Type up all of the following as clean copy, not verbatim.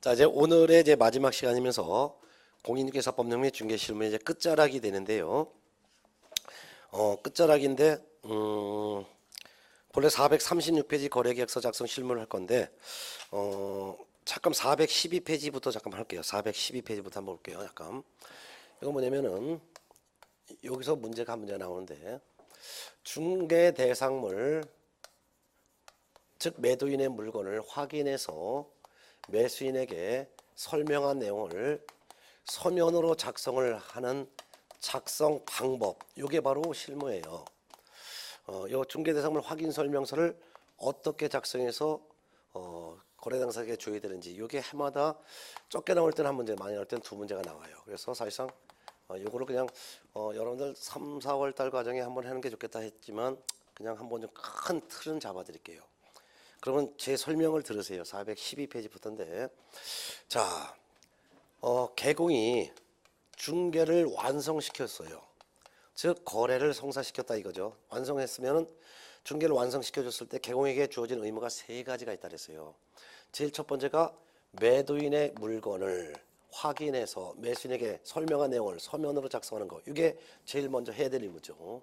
자, 이제 오늘의 이제 마지막 시간이면서 공인중개사법 및 중개실무 이제 끝자락이 되는데요. 끝자락인데 본래 436페이지 거래계약서 작성 실무를 할 건데 잠깐 412페이지부터 잠깐 할게요. 412페이지부터 한번 볼게요. 잠깐. 이거 뭐냐면은 여기서 문제가 한 문제 나오는데 중개 대상물 즉 매도인의 물건을 확인해서 매수인에게 설명한 내용을 서면으로 작성을 하는 작성 방법, 이게 바로 실무예요. 요 중개대상물 확인 설명서를 어떻게 작성해서 거래 당사자에게 줘야 되는지, 이게 해마다 적게 나올 때는 한 문제, 많이 나올 때는 두 문제가 나와요. 그래서 사실상 요거를 그냥 여러분들 3, 4월 달 과정에 한번 하는 게 좋겠다 했지만 그냥 한번 좀 큰 틀은 잡아 드릴게요. 그러면 제 설명을 들으세요. 412페이지부터인데, 자, 개공이 중개를 완성시켰어요. 즉 거래를 성사시켰다 이거죠. 완성했으면 중개를 완성시켜줬을 때 개공에게 주어진 의무가 세 가지가 있다 그랬어요. 제일 첫 번째가 매도인의 물건을 확인해서 매수인에게 설명한 내용을 서면으로 작성하는 거. 이게 제일 먼저 해야 될 의무죠.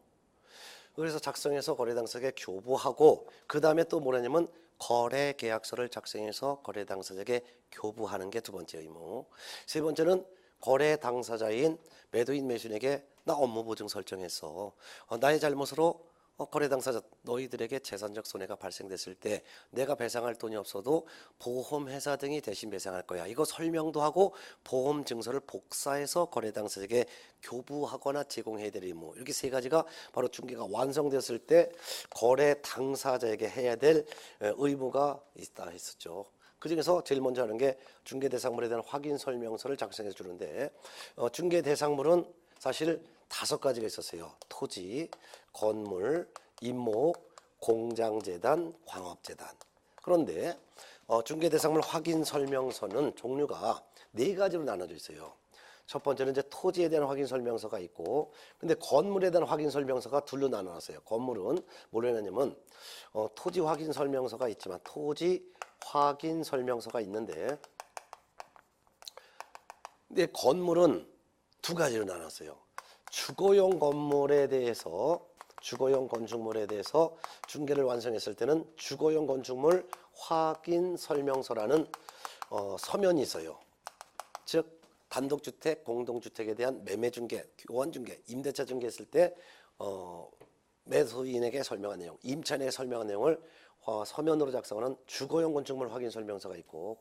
그래서 작성해서 거래 당사자에게 교부하고, 그 다음에 또 뭐냐면 거래 계약서를 작성해서 거래 당사자에게 교부하는 게 두 번째 의무. 세 번째는 거래 당사자인 매도인 매수인에게 나 업무 보증 설정했어. 나의 잘못으로 거래 당사자 너희들에게 재산적 손해가 발생됐을 때 내가 배상할 돈이 없어도 보험회사 등이 대신 배상할 거야. 이거 설명도 하고 보험 증서를 복사해서 거래 당사자에게 교부하거나 제공해야 될 의무. 이렇게 세 가지가 바로 중개가 완성됐을 때 거래 당사자에게 해야 될 의무가 있다 했었죠. 그 중에서 제일 먼저 하는 게 중개대상물에 대한 확인 설명서를 작성해 주는데, 중개대상물은 사실 5가지가 있었어요. 토지, 건물, 임목, 공장재단, 광업재단. 그런데 중개대상물 확인 설명서는 종류가 4가지로 나눠져 있어요. 첫 번째는 이제 토지에 대한 확인 설명서가 있고, 근데 건물에 대한 확인 설명서가 둘로 나눠놨어요. 건물은 뭐로 해놨냐면 토지 확인 설명서가 있지만 토지 확인 설명서가 있는데, 근데 건물은 2가지로 나눴어요. 주거용 건물에 대해서, 주거용 건축물에 대해서 중개를 완성했을 때는 주거용 건축물 확인 설명서라는 서면이 있어요. 즉 단독주택, 공동주택에 대한 매매 중개, 교환 중개, 임대차 중개했을 때 매수인에게 설명한 내용, 임차인에게 설명한 내용을 서면으로 작성하는 주거용 건축물 확인 설명서가 있고,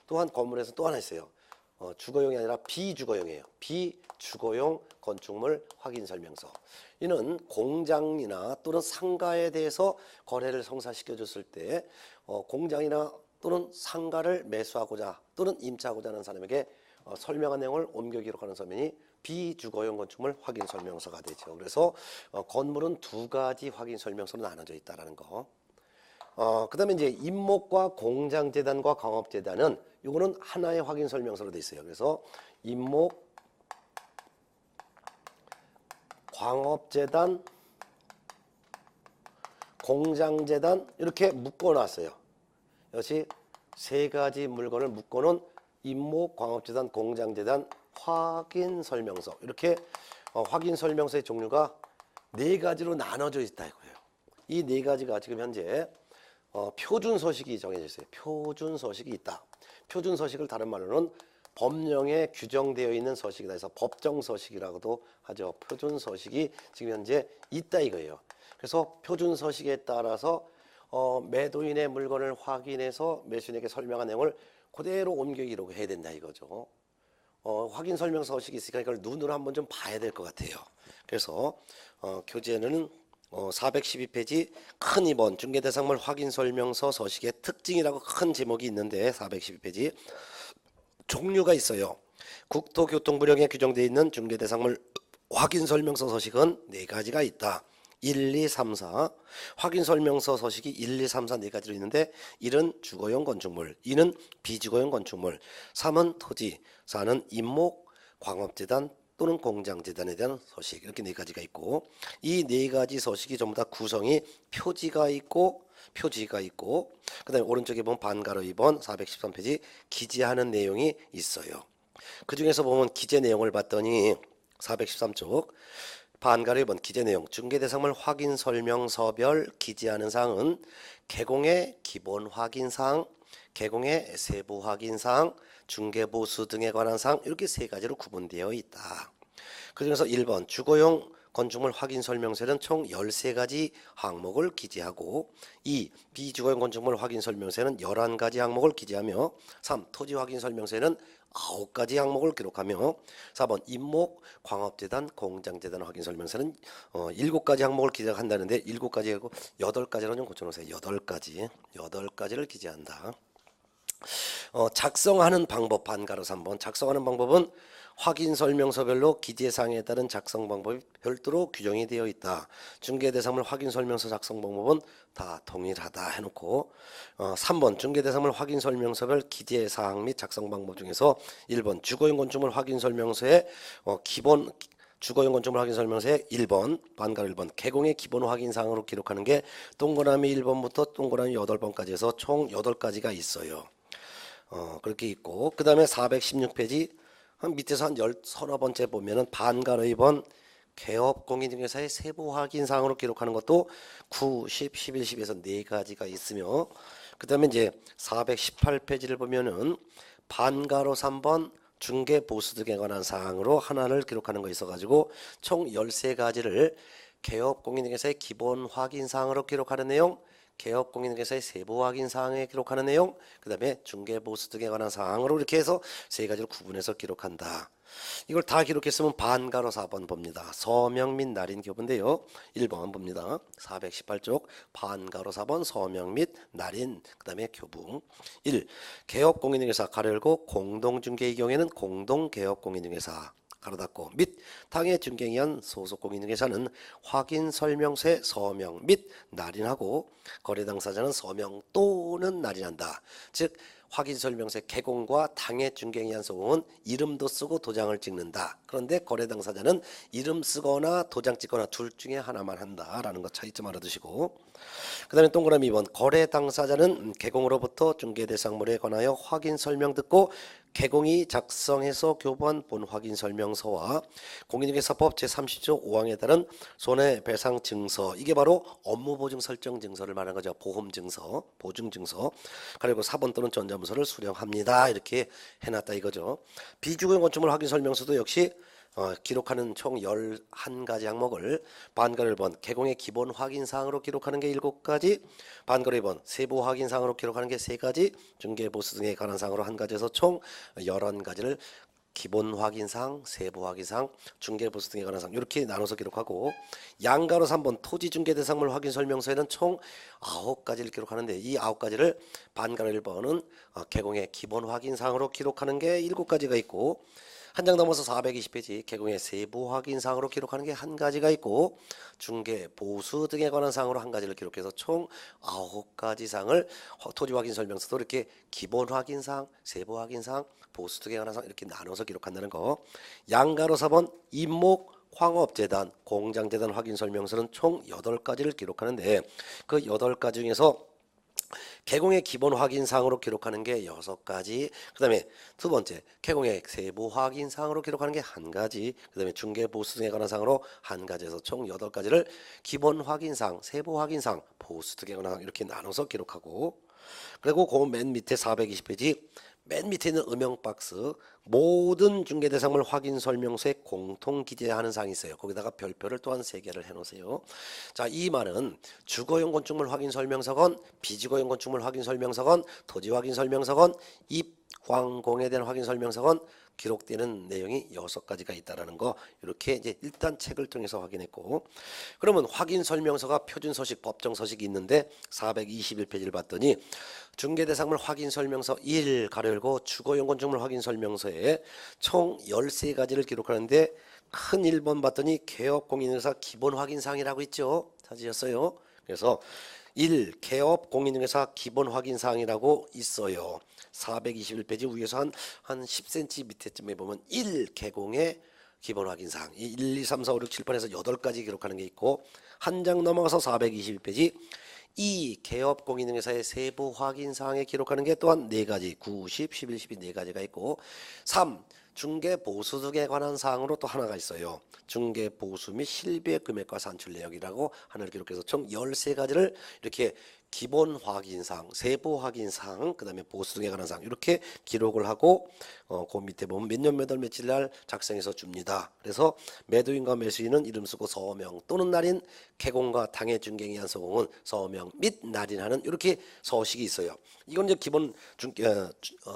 또한 건물에서 또 하나 있어요. 주거용이 아니라 비주거용이에요. 비주거용 건축물 확인 설명서. 이는 공장이나 또는 상가에 대해서 거래를 성사시켜 줬을 때 공장이나 또는 상가를 매수하고자 또는 임차하고자 하는 사람에게 설명한 내용을 옮겨 기록하는 서면이 비주거용 건축물 확인 설명서가 되죠. 그래서 건물은 2가지 확인 설명서로 나눠져 있다라는 거. 그 다음에 이제 임목과 공장재단과 광업재단은 이거는 하나의 확인 설명서로 되어 있어요. 그래서 임목, 광업재단, 공장재단 이렇게 묶어놨어요. 역시 3가지 물건을 묶어놓은 임목, 광업재단, 공장재단 확인 설명서. 이렇게 확인 설명서의 종류가 4가지로 나눠져 있다 이거예요. 이 4가지가 지금 현재 표준 서식이 정해져 있어요. 표준 서식이 있다. 표준 서식을 다른 말로는 법령에 규정되어 있는 서식이다 해서 법정 서식이라고도 하죠. 표준 서식이 지금 현재 있다 이거예요. 그래서 표준 서식에 따라서 매도인의 물건을 확인해서 매수인에게 설명한 내용을 그대로 옮겨 기록해야 된다 이거죠. 확인 설명 서식이 있으니까 이걸 눈으로 한번 좀 봐야 될 것 같아요. 그래서 교재는 412페이지 큰 2번 중개대상물 확인 설명서 서식의 특징이라고 큰 제목이 있는데, 412페이지 종류가 있어요. 국토교통부령에 규정되어 있는 중개대상물 확인 설명서 서식은 4가지가 있다. 1, 2, 3, 4 확인 설명서 서식이 1, 2, 3, 4 4가지로 있는데, 1은 주거용 건축물, 2는 비주거용 건축물, 3은 토지, 4는 임목, 광업재단 또는 공장재단에 대한 서식, 이렇게 4가지가 있고, 이 4가지 서식이 전부 다 구성이 표지가 있고 표지가 있고 그다음에 오른쪽에 보면 반가로 2번 413페이지 기재하는 내용이 있어요. 그 중에서 보면 기재 내용을 봤더니 413쪽 반가로 2번 기재 내용 중개대상물 확인 설명서별 기재하는 사항은 개공의 기본 확인사항, 개공의 세부 확인사항, 중개보수 등에 관한 사항 이렇게 세 가지로 구분되어 있다. 그 중에서 1번 주거용 건축물 확인 설명서는 총 13가지 항목을 기재하고 2. 비주거용 건축물 확인 설명서는 11가지 항목을 기재하며 3. 토지 확인 설명서에는 9가지 항목을 기록하며 4번 임목, 광업재단, 공장재단 확인 설명서는 7가지 항목을 기재한다는데 7가지하고 8가지로 좀 고쳐놓으세요. 8가지를 기재한다. 작성하는 방법 반가로 3번 작성하는 방법은 확인 설명서별로 기재사항에 따른 작성 방법이 별도로 규정이 되어 있다. 중개대상물 확인 설명서 작성 방법은 다 동일하다 해놓고 3번 중개대상물 확인 설명서별 기재사항 및 작성 방법 중에서 1번 주거용 건축물 확인 설명서의 기본 주거용 건축물 확인 설명서에 1번 반가로 1번 개공의 기본 확인 사항으로 기록하는 게 동그라미 1번부터 동그라미 8번까지 해서 총 8가지가 있어요. 그렇게 있고 그 다음에 416페이지 한 밑에서 한 서너 번째 보면은 반가로 2번 개업 공인중개사의 세부 확인 사항으로 기록하는 것도 9, 10, 11, 12에서 4가지가 있으며 그 다음에 이제 418페이지를 보면은 반가로 3번 중개 보수 등에 관한 사항으로 하나를 기록하는 거 있어가지고 총 13가지를 개업 공인중개사의 기본 확인 사항으로 기록하는 내용, 개업 공인중개사의 세부 확인 사항에 기록하는 내용, 그 다음에 중개 보수 등에 관한 사항으로 이렇게 해서 3가지로 구분해서 기록한다. 이걸 다 기록했으면 반가로 4번 봅니다. 서명 및 날인 교부인데요. 1번 봅니다. 418쪽 반가로 4번 서명 및 날인 그 다음에 교부 1. 개업 공인중개사 가로 열고 공동중개의 경우에는 공동개업 공인중개사 가로 닫고 및 당해 중개위원 소속 공인중개사는 확인 설명서에 서명 및 날인하고 거래 당사자는 서명 또는 날인한다. 즉 확인 설명서의 개공과 당해 중개위원 소공은 이름도 쓰고 도장을 찍는다. 그런데 거래 당사자는 이름 쓰거나 도장 찍거나 둘 중에 하나만 한다라는 것 차이점 알아두시고 그 다음에 동그라미 2번 거래 당사자는 개공으로부터 중개대상물에 관하여 확인 설명 듣고 개공이 작성해서 교부한 본 확인 설명서와 공인중개사법 제30조 5항에 따른 손해배상 증서 이게 바로 업무보증 설정 증서를 말하는 거죠. 보험증서, 보증증서 그리고 4번 또는 전자문서를 수령합니다. 이렇게 해놨다 이거죠. 비주거용 건축물 확인 설명서도 역시 기록하는 총 11가지 항목을 반가로 1번 개공의 기본 확인사항으로 기록하는 게 7가지 반가로 2번 세부 확인사항으로 기록하는 게 3가지 중개보수 등에 관한 사항으로 1가지에서 총 11가지를 기본 확인사항, 세부 확인사항, 중개보수 등에 관한 사항 이렇게 나눠서 기록하고 양가로 3번 토지중개대상물 확인 설명서에는 총 9가지를 기록하는데 이 9가지를 반가로 1번은 개공의 기본 확인사항으로 기록하는 게 7가지가 있고 한 장 넘어서 420페이지 개공의 세부 확인 사항으로 기록하는 게 1가지가 있고 중개 보수 등에 관한 사항으로 1가지를 기록해서 총 9가지 사항을 토지 확인 설명서도 이렇게 기본 확인 사항, 세부 확인 사항, 보수 등에 관한 사항 이렇게 나눠서 기록한다는 거. 양가로 4번 임목 황업재단, 공장재단 확인 설명서는 총 8가지를 기록하는데 그 8가지 중에서 개공의 기본 확인사항으로 기록하는 게 6가지 그 다음에 두 번째 개공의 세부 확인사항으로 기록하는 게 1가지 그 다음에 중개보수 등에 관한 사항으로 1가지에서 총 8가지를 기본 확인사항, 세부 확인사항, 보수 등에 관한 사항 이렇게 나눠서 기록하고 그리고 그 맨 밑에 420페이지 맨 밑에 있는 음영 박스 모든 중개대상물 확인 설명서에 공통 기재하는 사항이 있어요. 거기다가 별표를 또한 3개를 해놓으세요. 자, 이 말은 주거용 건축물 확인 설명서건 비주거용 건축물 확인 설명서건 토지 확인 설명서건 입광공에 대한 확인 설명서건 기록되는 내용이 6가지가 있다라는 거 이렇게 이제 일단 책을 통해서 확인했고 그러면 확인 설명서가 표준 서식 법정 서식이 있는데 421페이지를 봤더니 중개대상물 확인 설명서 1 가로 열고 주거용 건축물 확인 설명서에 총 13가지를 기록하는데 큰 1번 봤더니 개업 공인중개사 기본 확인 사항이라고 있죠. 찾으셨어요? 그래서 1. 개업 공인중개사 기본 확인 사항이라고 있어요. 421페이지 위에서 한 10cm 밑에쯤에 보면 1. 개공의 기본 확인사항 1, 2, 3, 4, 5, 6, 7, 8에서 8가지 기록하는 게 있고 한 장 넘어가서 422페이지 이 개업공인중개사의 세부 확인 사항에 기록하는 게 또한 4가지, 9, 10, 11, 12 4가지가 있고 3. 중개보수 등에 관한 사항으로 또 하나가 있어요. 중개보수 및 실비의 금액과 산출 내역이라고 하나를 기록해서 총 13가지를 이렇게 기본 확인사항, 세부 확인사항, 그 다음에 보수 등에 관한 사항 이렇게 기록을 하고 그 밑에 보면 몇 년 몇 월 며칠 날 작성해서 줍니다. 그래서 매도인과 매수인은 이름 쓰고 서명 또는 날인, 개공과 당해 중개인이 한 서공은 서명 및 날인하는 이렇게 서식이 있어요. 이건 이제 기본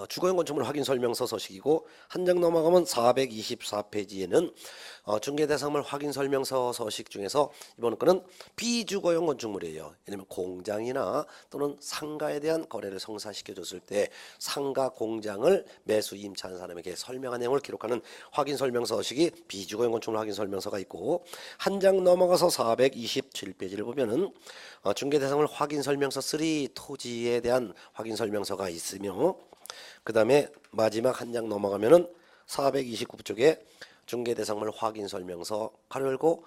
주거용 건축물 확인 설명서 서식이고 한 장 넘어가면 424페이지에는 중개대상물 확인 설명서 서식 중에서 이번 거는 비주거용 건축물이에요. 예를 들면 공장이나 또는 상가에 대한 거래를 성사시켜 줬을 때 상가 공장을 매수 임차한 사람에게 설명한 내용을 기록하는 확인 설명서 서식이 비주거용 건축물 확인 설명서가 있고 한 장 넘어가서 427페이지를 보면은 중개대상물 확인 설명서 3 토지에 대한 확인 설명서가 있으며 그 다음에 마지막 한 장 넘어가면은 429쪽에 중개대상물 확인 설명서 가로 열고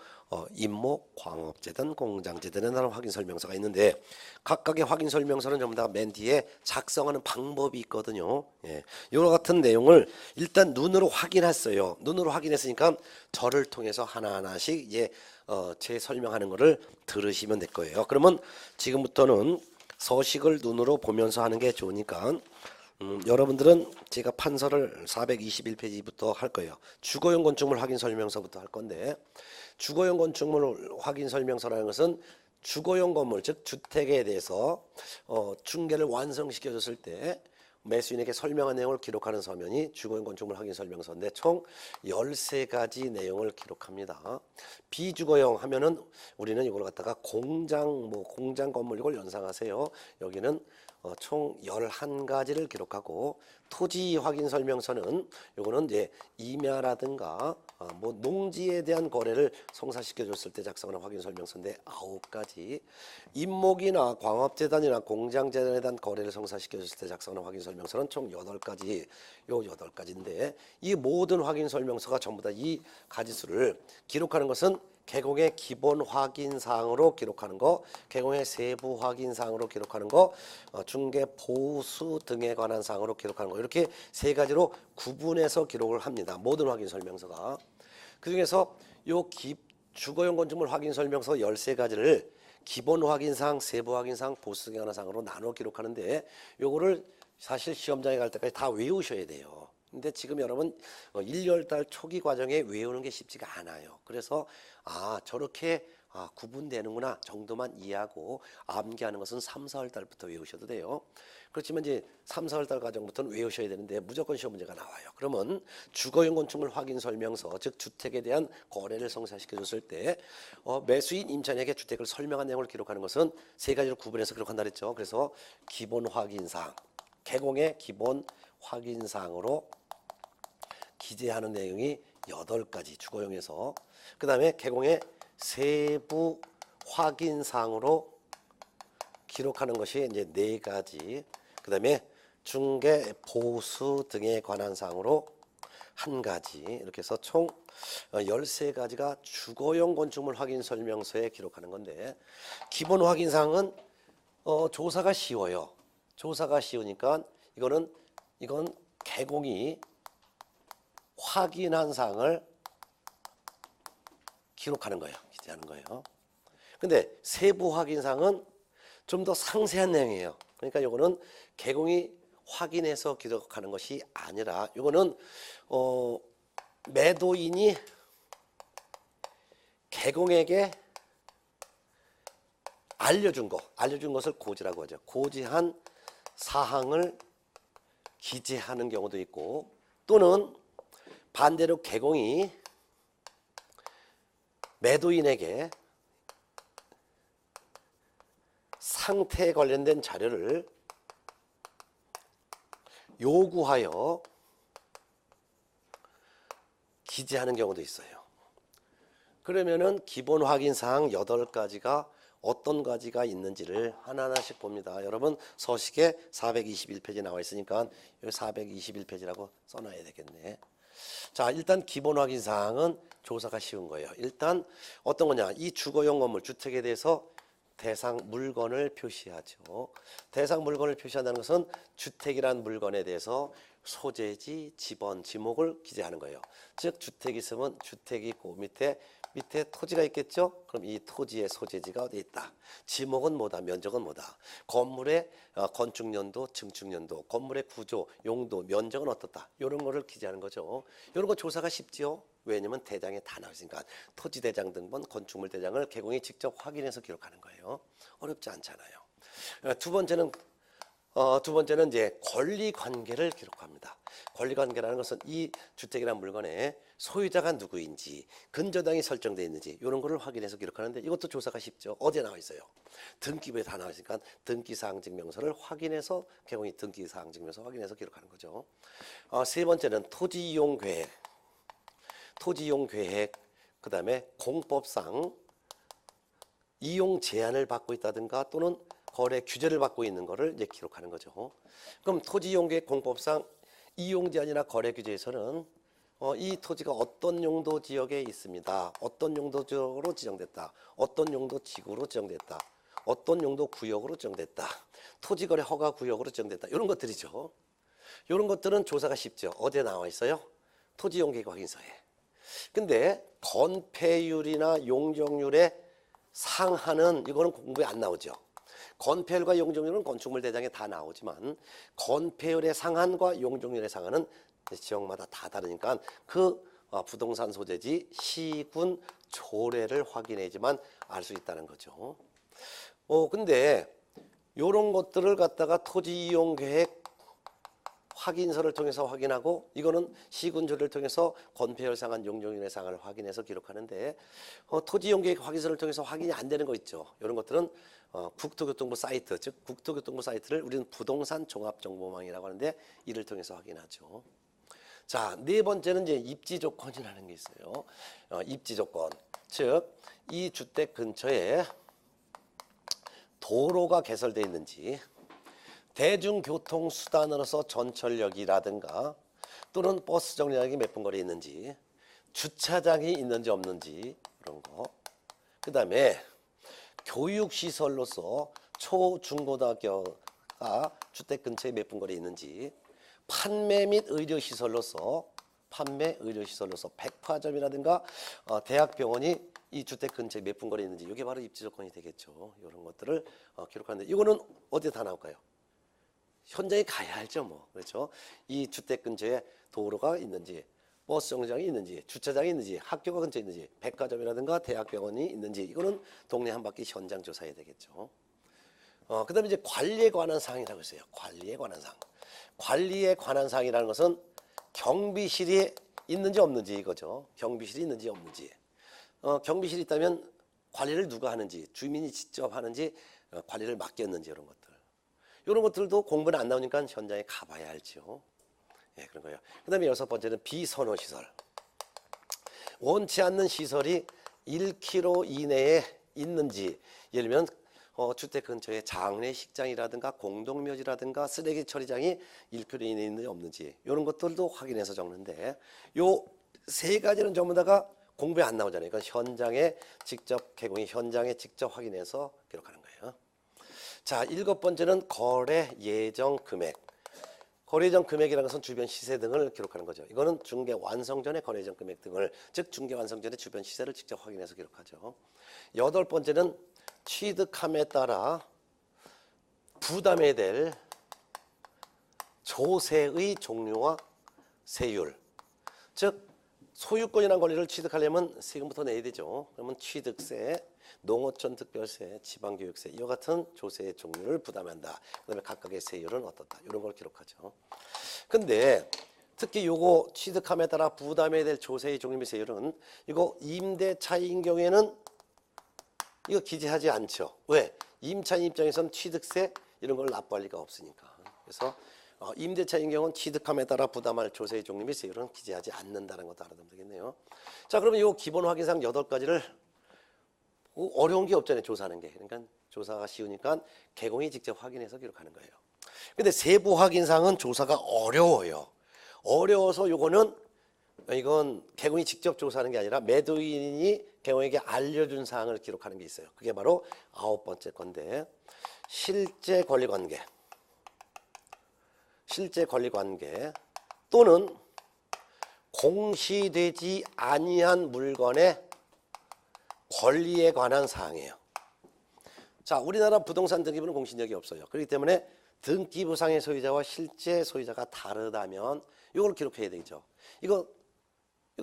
임목, 광업재단, 공장재단에 대한 확인 설명서가 있는데 각각의 확인 설명서는 전부 다 맨 뒤에 작성하는 방법이 있거든요. 예. 이와 같은 내용을 일단 눈으로 확인했어요. 눈으로 확인했으니까 저를 통해서 하나하나씩 이제 제 설명하는 거를 들으시면 될 거예요. 그러면 지금부터는 서식을 눈으로 보면서 하는 게 좋으니까 여러분들은 제가 판서를 421페이지부터 할 거예요. 주거용 건축물 확인 설명서부터 할 건데 주거용 건축물 확인 설명서라는 것은 주거용 건물 즉 주택에 대해서 중개를 완성시켜 줬을 때 매수인에게 설명한 내용을 기록하는 서면이 주거용 건축물 확인 설명서인데 총 13가지 내용을 기록합니다. 비주거용 하면은 우리는 이걸 갖다가 공장 공장 건물 이걸 연상하세요. 여기는 총 11가지를 기록하고 토지 확인 설명서는 요거는 이제 임야라든가 농지에 대한 거래를 성사시켜 줬을 때 작성하는 확인 설명서인데 9가지 임목이나 광업재단이나 공장재단에 대한 거래를 성사시켜 줬을 때 작성하는 확인 설명서는 총 8가지 요 8가지인데 이 모든 확인 설명서가 전부 다 이 가지수를 기록하는 것은 개공의 기본 확인 사항으로 기록하는 거, 개공의 세부 확인 사항으로 기록하는 거, 중개 보수 등에 관한 사항으로 기록하는 거 이렇게 3가지로 구분해서 기록을 합니다. 모든 확인 설명서가. 그중에서 요 주거용 건축물 확인 설명서 13가지를 기본 확인 사항, 세부 확인 사항, 보수 등에 관한 사항으로 나눠 기록하는데 요거를 사실 시험장에 갈 때까지 다 외우셔야 돼요. 근데 지금 여러분 1월달 초기 과정에 외우는 게 쉽지가 않아요. 그래서 저렇게 구분되는구나 정도만 이해하고 암기하는 것은 3, 4월달부터 외우셔도 돼요. 그렇지만 이제 3, 4월달 과정부터는 외우셔야 되는데 무조건 시험 문제가 나와요. 그러면 주거용 건축물 확인 설명서 즉 주택에 대한 거래를 성사시켜 줬을 때 매수인 임차인에게 주택을 설명한 내용을 기록하는 것은 3가지로 구분해서 기록한다 그랬죠. 그래서 기본 확인사항, 개공의 기본 확인사항으로 기재하는 내용이 8가지 주거용에서 그 다음에 개공의 세부 확인사항으로 기록하는 것이 이제 4가지 그 다음에 중개 보수 등에 관한 사항으로 1가지 이렇게 해서 총 13가지가 주거용 건축물 확인 설명서에 기록하는 건데 기본 확인사항은 조사가 쉬워요. 조사가 쉬우니까 이건 개공이 확인한 사항을 기록하는 거예요. 기재하는 거예요. 근데 세부 확인 사항은 좀 더 상세한 내용이에요. 그러니까 요거는 개공이 확인해서 기록하는 것이 아니라 요거는 매도인이 개공에게 알려준 것을 고지라고 하죠. 고지한 사항을 기재하는 경우도 있고 또는 반대로 개공이 매도인에게 상태에 관련된 자료를 요구하여 기재하는 경우도 있어요. 그러면은 기본 확인 사항 8가지가 어떤 가지가 있는지를 하나하나씩 봅니다. 여러분 서식에 421페이지 나와 있으니까 여기 421페이지라고 써놔야 되겠네. 자, 일단 기본 확인 사항은 조사가 쉬운 거예요. 일단 어떤 거냐? 이 주거용 건물 주택에 대해서 대상 물건을 표시하죠. 대상 물건을 표시한다는 것은 주택이란 물건에 대해서 소재지, 지번, 지목을 기재하는 거예요. 즉 주택이 있으면 주택이 있고 밑에 토지가 있겠죠. 그럼 이 토지의 소재지가 어디 있다. 지목은 뭐다. 면적은 뭐다. 건물의 건축 연도, 증축 연도, 건물의 구조, 용도, 면적은 어떻다. 이런 거를 기재하는 거죠. 이런 거 조사가 쉽지요. 왜냐면 대장에 다 나와 있으니까 토지 대장 등본, 건축물 대장을 개공이 직접 확인해서 기록하는 거예요. 어렵지 않잖아요. 두 번째는 이제 권리 관계를 기록합니다. 권리 관계라는 것은 이 주택이라는 물건의 소유자가 누구인지, 근저당이 설정되어 있는지 이런 거를 확인해서 기록하는데 이것도 조사가 쉽죠. 어디에 나와 있어요? 등기부에 다 나와 있으니까 등기사항 증명서를 확인해서 개공이 등기사항 증명서 확인해서 기록하는 거죠. 세 번째는 토지 이용 계획, 그다음에 공법상 이용 제한을 받고 있다든가 또는 거래 규제를 받고 있는 거를 이제 기록하는 거죠. 그럼 토지 이용 계획 공법상 이용 제한이나 거래 규제에서는 이 토지가 어떤 용도 지역에 있습니다. 어떤 용도 지역으로 지정됐다. 어떤 용도 지구로 지정됐다. 어떤 용도 구역으로 지정됐다. 토지 거래 허가 구역으로 지정됐다. 이런 것들이죠. 이런 것들은 조사가 쉽죠. 어디에 나와 있어요? 토지 이용 계획 확인서에. 근데 건폐율이나 용적률의 상한은 이거는 공부에 안 나오죠. 건폐율과 용적률은 건축물 대장에 다 나오지만 건폐율의 상한과 용적률의 상한은 지역마다 다 다르니까 그 부동산 소재지 시군 조례를 확인해야지만 알 수 있다는 거죠. 근데 이런 것들을 갖다가 토지 이용 계획 확인서를 통해서 확인하고 이거는 시군조를 통해서 건폐율 상한, 용적률의 상한을 확인해서 기록하는데 토지 이용 계획 확인서를 통해서 확인이 안 되는 거 있죠. 이런 것들은 국토교통부 사이트, 즉 국토교통부 사이트를 우리는 부동산 종합정보망이라고 하는데 이를 통해서 확인하죠. 자, 네 번째는 이제 입지 조건이라는 게 있어요. 입지 조건, 즉 이 주택 근처에 도로가 개설되어 있는지, 대중교통 수단으로서 전철역이라든가 또는 버스 정류장이 몇 분 거리에 있는지, 주차장이 있는지 없는지 이런 거. 그 다음에 교육시설로서 초, 중고등학교가 주택 근처에 몇 분 거리에 있는지, 판매 및 의료시설로서 백화점이라든가 대학병원이 이 주택 근처에 몇 분 거리에 있는지 이게 바로 입지 조건이 되겠죠. 이런 것들을 기록하는데 이거는 어디에 다 나올까요? 현장에 가야 알죠, 뭐. 그렇죠? 이 주택 근처에 도로가 있는지, 버스 정류장이 있는지, 주차장이 있는지, 학교가 근처에 있는지, 백화점이라든가 대학병원이 있는지 이거는 동네 한 바퀴 현장 조사해야 되겠죠. 그다음에 이제 관리에 관한 사항이라고 있어요. 관리에 관한 사항. 관리에 관한 사항이라는 것은 경비실이 있는지 없는지 이거죠. 경비실이 있는지 없는지. 경비실이 있다면 관리를 누가 하는지, 주민이 직접 하는지, 관리를 맡겼는지 이런 것들. 이런 것들도 공부는 안 나오니까 현장에 가봐야 알죠. 예, 그런 거예요. 그 다음에 여섯 번째는 비선호 시설. 원치 않는 시설이 1km 이내에 있는지, 예를 들면 주택 근처에 장례식장이라든가 공동묘지라든가 쓰레기 처리장이 1km 이내에 있는지 없는지 이런 것들도 확인해서 적는데 요 세 가지는 전부 다가 공부에 안 나오잖아요. 그러니까 현장에 직접 개공이 현장에 직접 확인해서 기록하는 거예요. 자, 일곱 번째는 거래 예정 금액. 거래 예정 금액이라는 것은 주변 시세 등을 기록하는 거죠. 이거는 중개 완성 전에 거래 예정 금액 등을, 즉 중개 완성 전에 주변 시세를 직접 확인해서 기록하죠. 여덟 번째는 취득함에 따라 부담해야 될 조세의 종류와 세율, 즉 소유권이라는 권리를 취득하려면 세금부터 내야 되죠. 그러면 취득세, 농어촌 특별세, 지방교육세 이와 같은 조세의 종류를 부담한다. 그다음에 각각의 세율은 어떻다. 이런 걸 기록하죠. 근데 특히 요거 취득함에 따라 부담해야 될 조세의 종류 및 세율은 이거 임대차인 경우에는 이거 기재하지 않죠. 왜? 임차인 입장에서는 취득세 이런 걸 납부할 리가 없으니까. 그래서 임대차인 경우는 취득함에 따라 부담할 조세의 종류 및 세율은 기재하지 않는다는 것도 알아두면 되겠네요. 자, 그러면 이 기본 확인사항 8가지를 어려운 게 없잖아요. 조사하는 게. 그러니까 조사가 쉬우니까 개공이 직접 확인해서 기록하는 거예요. 근데 세부 확인사항은 조사가 어려워요. 어려워서 요거는 이건 개공이 직접 조사하는 게 아니라 매도인이 개공에게 알려준 사항을 기록하는 게 있어요. 그게 바로 9번째 건데, 실제 권리관계 또는 공시되지 아니한 물건의 권리에 관한 사항이에요. 자, 우리나라 부동산 등기부는 공신력이 없어요. 그렇기 때문에 등기부상의 소유자와 실제 소유자가 다르다면 이걸 기록해야 되죠. 이거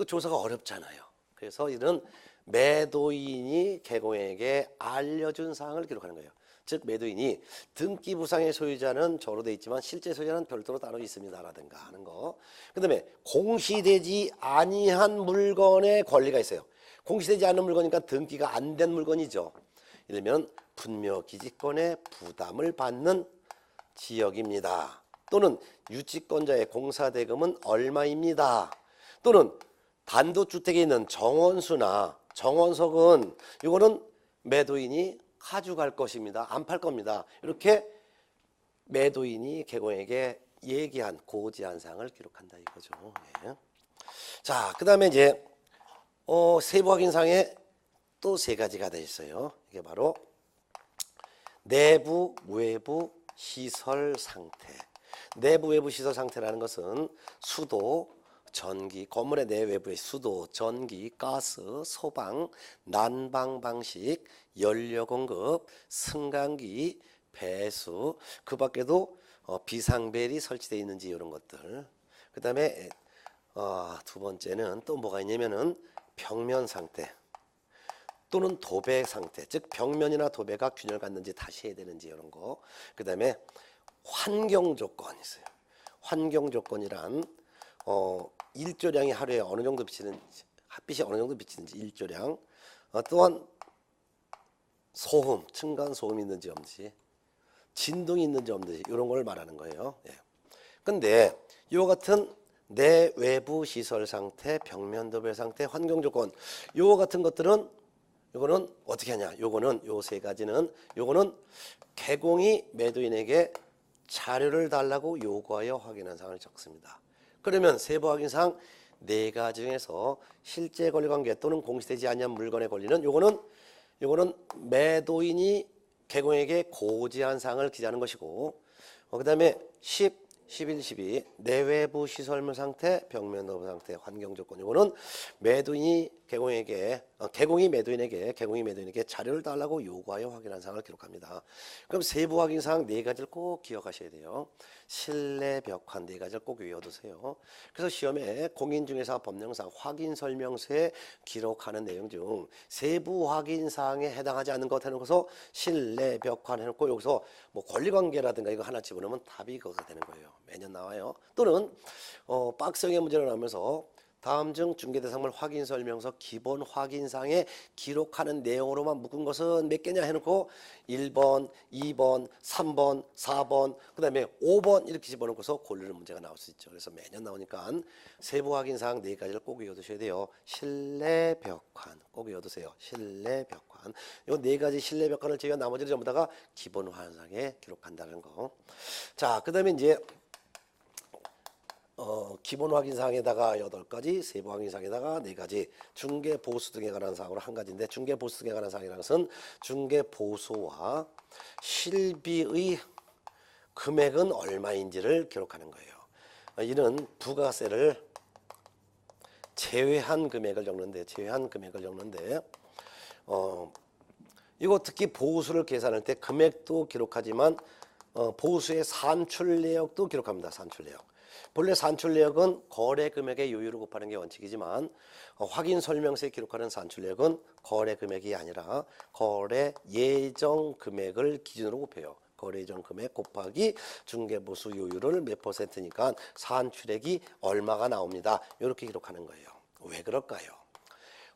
조사가 어렵잖아요. 그래서 이는 매도인이 개공에게 알려준 사항을 기록하는 거예요. 즉 매도인이 등기부상의 소유자는 저로 되어 있지만 실제 소유자는 별도로 따로 있습니다라든가 하는 거. 그다음에 공시되지 아니한 물건의 권리가 있어요. 공시되지 않은 물건이니까 등기가 안 된 물건이죠. 예를 들면 분묘기지권의 부담을 받는 지역입니다. 또는 유치권자의 공사대금은 얼마입니다. 또는 단독주택에 있는 정원수나 정원석은 이거는 매도인이 가져갈 것입니다. 안 팔 겁니다. 이렇게 매도인이 개공에게 얘기한 고지한 사항을 기록한다 이거죠. 네. 자, 그다음에 이제 세부 확인사항에 또 세 가지가 돼 있어요. 이게 바로 내부, 외부 시설 상태. 내부, 외부 시설 상태라는 것은 수도, 전기, 건물의 내외부의 수도, 전기, 가스, 소방, 난방 방식, 연료 공급, 승강기, 배수, 그 밖에도 비상벨이 설치되어 있는지 이런 것들. 그 다음에 두 번째는 또 뭐가 있냐면은 벽면 상태 또는 도배 상태, 즉 벽면이나 도배가 균열 갖는지 다시 해야 되는지 이런 거. 그 다음에 환경 조건이 있어요. 환경 조건이란 일조량이 하루에 어느 정도 비치는지, 햇빛이 어느 정도 비치는지 일조량, 또한 소음, 층간 소음이 있는지 없는지, 진동이 있는지 없는지 이런 걸 말하는 거예요. 예. 근데 이와 같은 내외부 시설 상태, 벽면 도배 상태, 환경 조건, 이와 같은 것들은 요거는 어떻게 하냐? 요거는 요 세 가지는 요거는 개공이 매도인에게 자료를 달라고 요구하여 확인한 사항을 적습니다. 그러면 세부 확인사항 네 가지 중에서 실제 권리관계 또는 공시되지 아니한 물건의 권리는 요거는 매도인이 개공에게 고지한 사항을 기재하는 것이고, 그다음에 10, 11, 12 내외부 시설물 상태, 벽면 도배 상태, 환경 조건, 이거는 매도인이 개공이 매도인에게 자료를 달라고 요구하여 확인한 사항을 기록합니다. 그럼 세부 확인 사항 네 가지를 꼭 기억하셔야 돼요. 실내 벽환 네 가지를 꼭 외워두세요. 그래서 시험에 공인중개사 법령상 확인 설명서에 기록하는 내용 중 세부 확인 사항에 해당하지 않는 것 해놓고서 실내 벽환 해놓고 여기서 뭐 권리관계라든가 이거 하나 집어넣으면 답이 그거가 되는 거예요. 매년 나와요. 또는 박스형의 문제를 나오면서 다음 중 중개대상물 확인설명서 기본 확인사항에 기록하는 내용으로만 묶은 것은 몇 개냐 해놓고 1번, 2번, 3번, 4번, 그 다음에 5번 이렇게 집어넣고서 고르는 문제가 나올 수 있죠. 그래서 매년 나오니까 세부 확인사항 네 가지를 꼭 외워두셔야 돼요. 실내 벽환 꼭 외워두세요. 실내 벽환. 이 네 가지 실내 벽환을 제외한 나머지를 전부 다가 기본 확인사항에 기록한다는 거. 자, 그 다음에 이제 기본 확인사항에다가 8가지, 세부 확인사항에다가 4가지, 중개 보수 등에 관한 사항으로 1가지인데, 중개 보수 등에 관한 사항이라는 것은 중개 보수와 실비의 금액은 얼마인지를 기록하는 거예요. 이는 부가세를 제외한 금액을 적는데, 이거 특히 보수를 계산할 때 금액도 기록하지만 보수의 산출 내역도 기록합니다. 산출 내역. 본래 산출 내역은 거래 금액의 요율을 곱하는 게 원칙이지만 확인 설명서에 기록하는 산출 내역은 거래 금액이 아니라 거래 예정 금액을 기준으로 곱해요. 거래 예정 금액 곱하기 중개보수 요율을 몇 %니까 산출액이 얼마가 나옵니다. 이렇게 기록하는 거예요. 왜 그럴까요?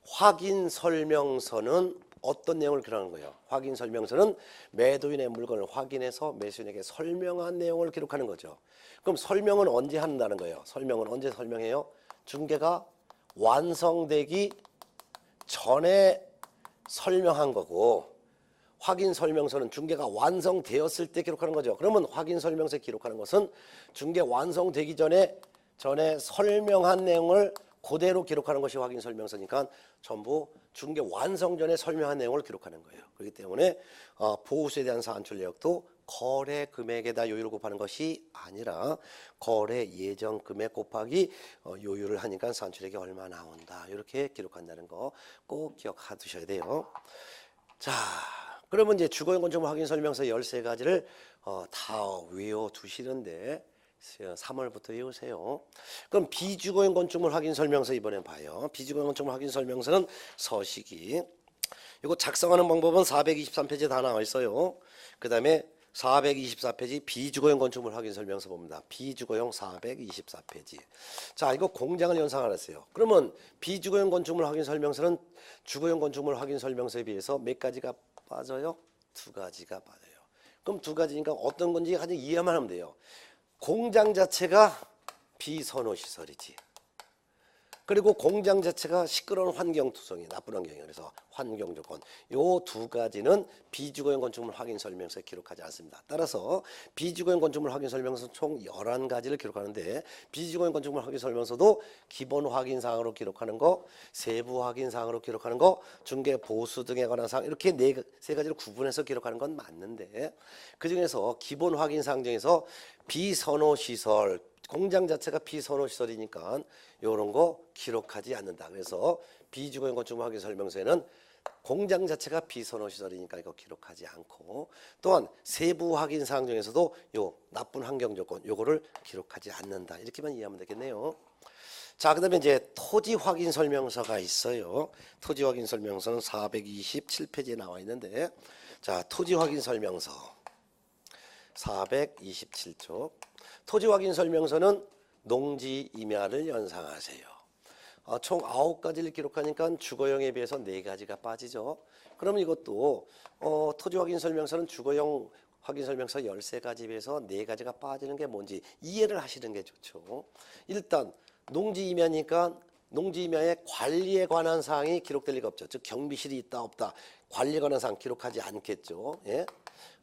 확인 설명서는 어떤 내용을 기록하는 거예요? 확인 설명서는 매도인의 물건을 확인해서 매수인에게 설명한 내용을 기록하는 거죠. 그럼 설명은 언제 한다는 거예요? 설명은 언제 설명해요? 중개가 완성되기 전에 설명한 거고, 확인 설명서는 중개가 완성되었을 때 기록하는 거죠. 그러면 확인 설명서에 기록하는 것은 중개 완성되기 전에 설명한 내용을 그대로 기록하는 것이 확인 설명서니까 전부 중개 완성 전에 설명한 내용을 기록하는 거예요. 그렇기 때문에 보호수에 대한 산출 내역도 거래 금액에다 요율을 곱하는 것이 아니라 거래 예정 금액 곱하기 요율을 하니까 산출액이 얼마 나온다. 이렇게 기록한다는 거 꼭 기억해 두셔야 돼요. 자, 그러면 이제 주거용 건축물 확인 설명서 13가지를 다 외워 두시는데 3월부터 외우세요. 그럼 비주거용 건축물 확인 설명서 이번에 봐요. 비주거용 건축물 확인 설명서는 서식이 이거 작성하는 방법은 423페이지에 다 나와 있어요. 그 다음에 424페이지 비주거용 건축물 확인 설명서 봅니다. 비주거용 424페이지. 자, 이거 공장을 연상하랬어요. 그러면 비주거용 건축물 확인 설명서는 주거용 건축물 확인 설명서에 비해서 몇 가지가 빠져요? 2가지가 빠져요. 그럼 2가지니까 어떤 건지 가장 이해만 하면 돼요. 공장 자체가 비선호 시설이지. 그리고 공장 자체가 시끄러운 환경 투성이 나쁜 환경이에요. 그래서 환경 조건 요 2가지는 비주거용 건축물 확인 설명서에 기록하지 않습니다. 따라서 비주거용 건축물 확인 설명서 총 11가지를 기록하는데 비주거용 건축물 확인 설명서도 기본 확인 사항으로 기록하는 거, 세부 확인 사항으로 기록하는 거, 중개 보수 등에 관한 사항 이렇게 세 가지를 구분해서 기록하는 건 맞는데 그중에서 기본 확인 사항 중에서 비선호 시설 공장 자체가 비선호 시설이니까 이런 거 기록하지 않는다. 그래서 비주거용 건축물 확인 설명서에는 공장 자체가 비선호 시설이니까 이거 기록하지 않고 또한 세부 확인 사항 중에서도 요 나쁜 환경 조건 요거를 기록하지 않는다. 이렇게만 이해하면 되겠네요. 자, 그다음에 이제 토지 확인 설명서가 있어요. 토지 확인 설명서는 427페이지에 나와 있는데 자, 토지 확인 설명서 427쪽 토지 확인 설명서는 농지 임야를 연상하세요. 총 9가지를 기록하니까 주거용에 비해서 4가지가 빠지죠. 그러면 이것도 토지 확인 설명서는 주거용 확인 설명서 13가지에 비해서 4가지가 빠지는 게 뭔지 이해를 하시는 게 좋죠. 일단 농지 임야니까 농지 임야의 관리에 관한 사항이 기록될 리가 없죠. 즉 경비실이 있다 없다 관리에 관한 사항 기록하지 않겠죠. 예?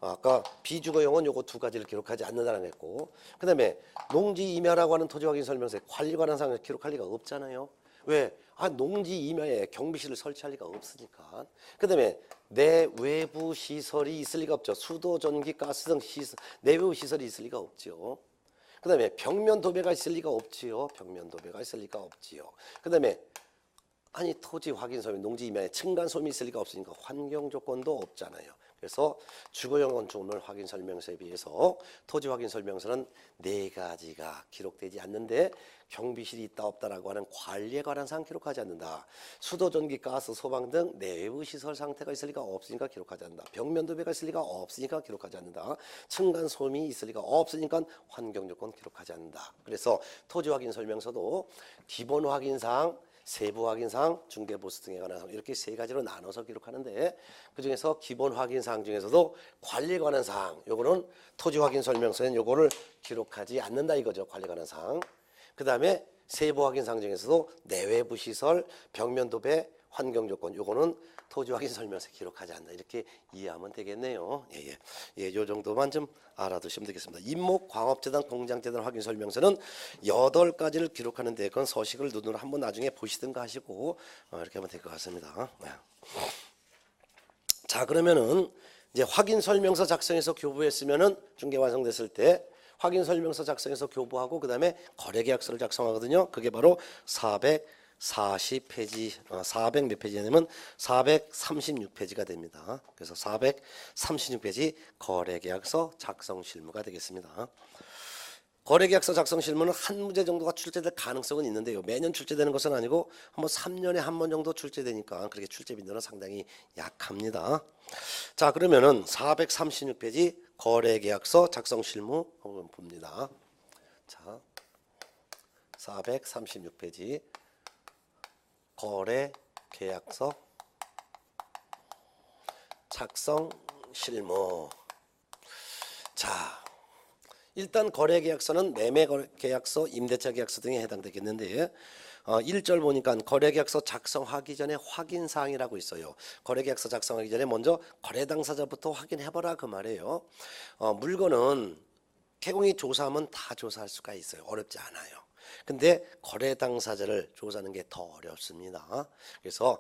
아까 비주거용은 요거 2가지를 기록하지 않는다는 했고 그 다음에 농지 임야라고 하는 토지 확인 설명서에 관리에 관한 사항을 기록할 리가 없잖아요. 왜? 농지 임야에 경비실을 설치할 리가 없으니까. 그 다음에 내 외부 시설이 있을 리가 없죠. 수도, 전기, 가스 등 내외부 시설이 있을 리가 없죠. 그 다음에 벽면 도배가 있을 리가 없지요. 벽면 도배가 있을 리가 없지요. 그 다음에 토지 확인 설명 농지 임야에 층간 소음이 있을 리가 없으니까 환경 조건도 없잖아요. 그래서 주거용 건축물 확인 설명서에 비해서 토지 확인 설명서는 4가지가 기록되지 않는데 경비실이 있다 없다라고 하는 관리에 관한 사항 기록하지 않는다. 수도, 전기, 가스, 소방 등 내외부 시설 상태가 있을 리가 없으니까 기록하지 않는다. 벽면 도배가 있을 리가 없으니까 기록하지 않는다. 층간 소음이 있을 리가 없으니까 환경 조건 기록하지 않는다. 그래서 토지 확인 설명서도 기본 확인 사항 세부 확인사항, 중개보수 등에 관한 사항 이렇게 3가지로 나눠서 기록하는데 그중에서 기본 확인사항 중에서도 관리에 관한 사항 요거는 토지 확인 설명서에는 요거를 기록하지 않는다 이거죠. 관리에 관한 사항. 그 다음에 세부 확인사항 중에서도 내외부 시설, 벽면 도배, 환경 조건 요거는 토지 확인 설명서에 기록하지 않는다. 이렇게 이해하면 되겠네요. 요 정도만 좀 알아두시면 되겠습니다. 임목, 광업재단, 공장재단 확인 설명서는 8가지를 기록하는데 그건 서식을 눈으로 한번 나중에 보시든가 하시고 이렇게 하면 될 것 같습니다. 자, 그러면은 이제 확인 설명서 작성해서 교부했으면은 중개 완성됐을 때 확인 설명서 작성해서 교부하고 그다음에 거래계약서를 작성하거든요. 그게 바로 440페이지, 400 몇 페이지 되면 436페이지가 됩니다. 그래서 436페이지 거래계약서 작성 실무가 되겠습니다. 거래계약서 작성 실무는 한 문제 정도가 출제될 가능성은 있는데요. 매년 출제되는 것은 아니고 한번 3년에 한 번 정도 출제되니까 그렇게 출제 빈도는 상당히 약합니다. 자, 그러면은 436페이지 거래계약서 작성 실무 한번 봅니다. 자, 436페이지 거래계약서 작성 실무. 자, 일단 거래계약서는 매매계약서, 임대차계약서 등에 해당되겠는데 1절 보니까 거래계약서 작성하기 전에 확인사항이라고 있어요. 거래계약서 작성하기 전에 먼저 거래당사자부터 확인해봐라 그 말이에요. 물건은 개공이 조사하면 다 조사할 수가 있어요. 어렵지 않아요. 근데 거래 당사자를 조사하는 게 더 어렵습니다. 그래서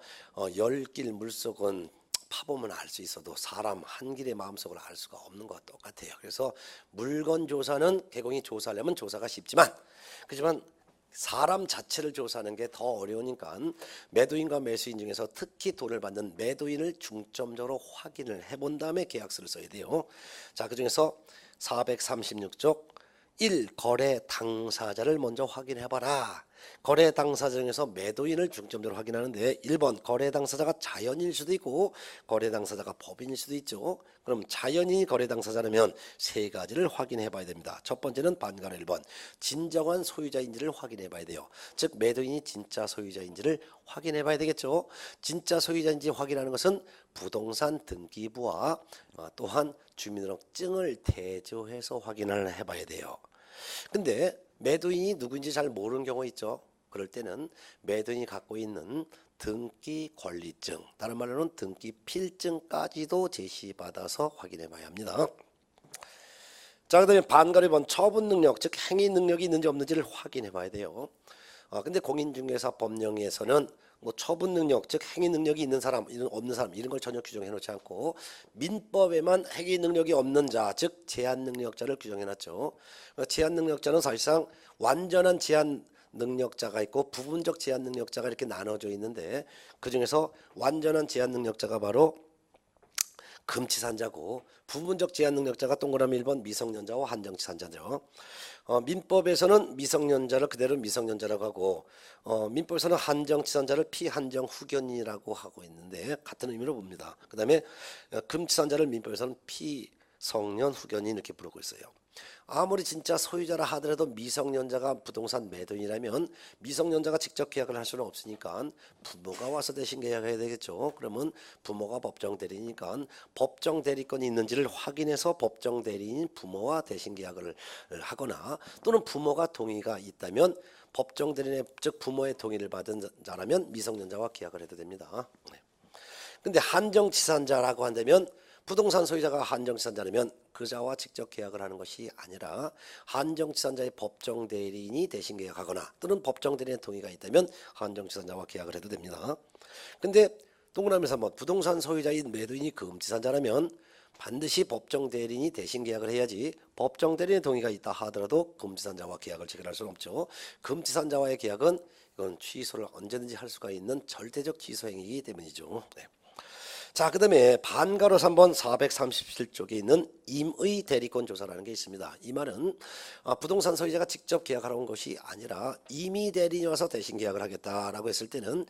열길 물속은 파보면 알 수 있어도 사람 한 길의 마음속을 알 수가 없는 것과 똑같아요. 그래서 물건 조사는 개공이 조사하려면 조사가 쉽지만 그렇지만 사람 자체를 조사하는 게 더 어려우니까 매도인과 매수인 중에서 특히 돈을 받는 매도인을 중점적으로 확인을 해본 다음에 계약서를 써야 돼요. 자, 그중에서 436쪽 1. 거래 당사자를 먼저 확인해봐라. 거래 당사자 중에서 매도인을 중점적으로 확인하는데 1번 거래 당사자가 자연인일 수도 있고 거래 당사자가 법인일 수도 있죠. 그럼 자연인이 거래 당사자라면 세 가지를 확인해 봐야 됩니다. 첫 번째는 반가로 1번 진정한 소유자인지를 확인해 봐야 돼요. 즉 매도인이 진짜 소유자인지를 확인해 봐야 되겠죠. 진짜 소유자인지 확인하는 것은 부동산 등기부와 또한 주민등록증을 대조해서 확인을 해 봐야 돼요. 근데 매도인이 누구인지 잘 모르는 경우 있죠. 그럴 때는 매도인이 갖고 있는 등기 권리증, 다른 말로는 등기 필증까지도 제시받아서 확인해 봐야 합니다. 자, 그 다음에 반가로 2번 처분 능력, 즉 행위 능력이 있는지 없는지를 확인해 봐야 돼요. 근데 공인중개사 법령에서는 뭐 처분 능력, 즉 행위 능력이 있는 사람, 없는 사람 이런 걸 전혀 규정해 놓지 않고 민법에만 행위 능력이 없는 자, 즉 제한 능력자를 규정해 놨죠. 제한 능력자는 사실상 완전한 제한 능력자가 있고 부분적 제한 능력자가 이렇게 나눠져 있는데 그 중에서 완전한 제한 능력자가 바로 금치산자고 부분적 제한 능력자가 동그라미 1번 미성년자와 한정치산자죠. 민법에서는 미성년자를 그대로 미성년자라고 하고 민법에서는 한정치산자를 피한정 후견이라고 하고 있는데 같은 의미로 봅니다. 그 다음에 금치산자를 민법에서는 피성년 후견이 이렇게 부르고 있어요. 아무리 진짜 소유자라 하더라도 미성년자가 부동산 매도인이라면 미성년자가 직접 계약을 할 수는 없으니까 부모가 와서 대신 계약을 해야 되겠죠. 그러면 부모가 법정 대리니까 법정 대리권이 있는지를 확인해서 법정 대리인 부모와 대신 계약을 하거나 또는 부모가 동의가 있다면 법정 대리인의 즉 부모의 동의를 받은 자라면 미성년자와 계약을 해도 됩니다. 근데 한정치산자라고 한다면 부동산 소유자가 한정치산자라면 그자와 직접 계약을 하는 것이 아니라 한정치산자의 법정 대리인이 대신 계약하거나 또는 법정 대리인의 동의가 있다면 한정치산자와 계약을 해도 됩니다. 근데 동그라미 3번 부동산 소유자인 매도인이 금치산자라면 반드시 법정 대리인이 대신 계약을 해야지 법정 대리인의 동의가 있다 하더라도 금치산자와 계약을 체결할 수는 없죠. 금치산자와의 계약은 이건 취소를 언제든지 할 수가 있는 절대적 취소행위이기 때문이죠. 네. 자, 그 다음에 반가로 3번 437쪽에 있는 임의 대리권 조사라는 게 있습니다. 이 말은 부동산 소유자가 직접 계약하러 온 것이 아니라 임의 대리인이 와서 대신 계약을 하겠다라고 했을 때는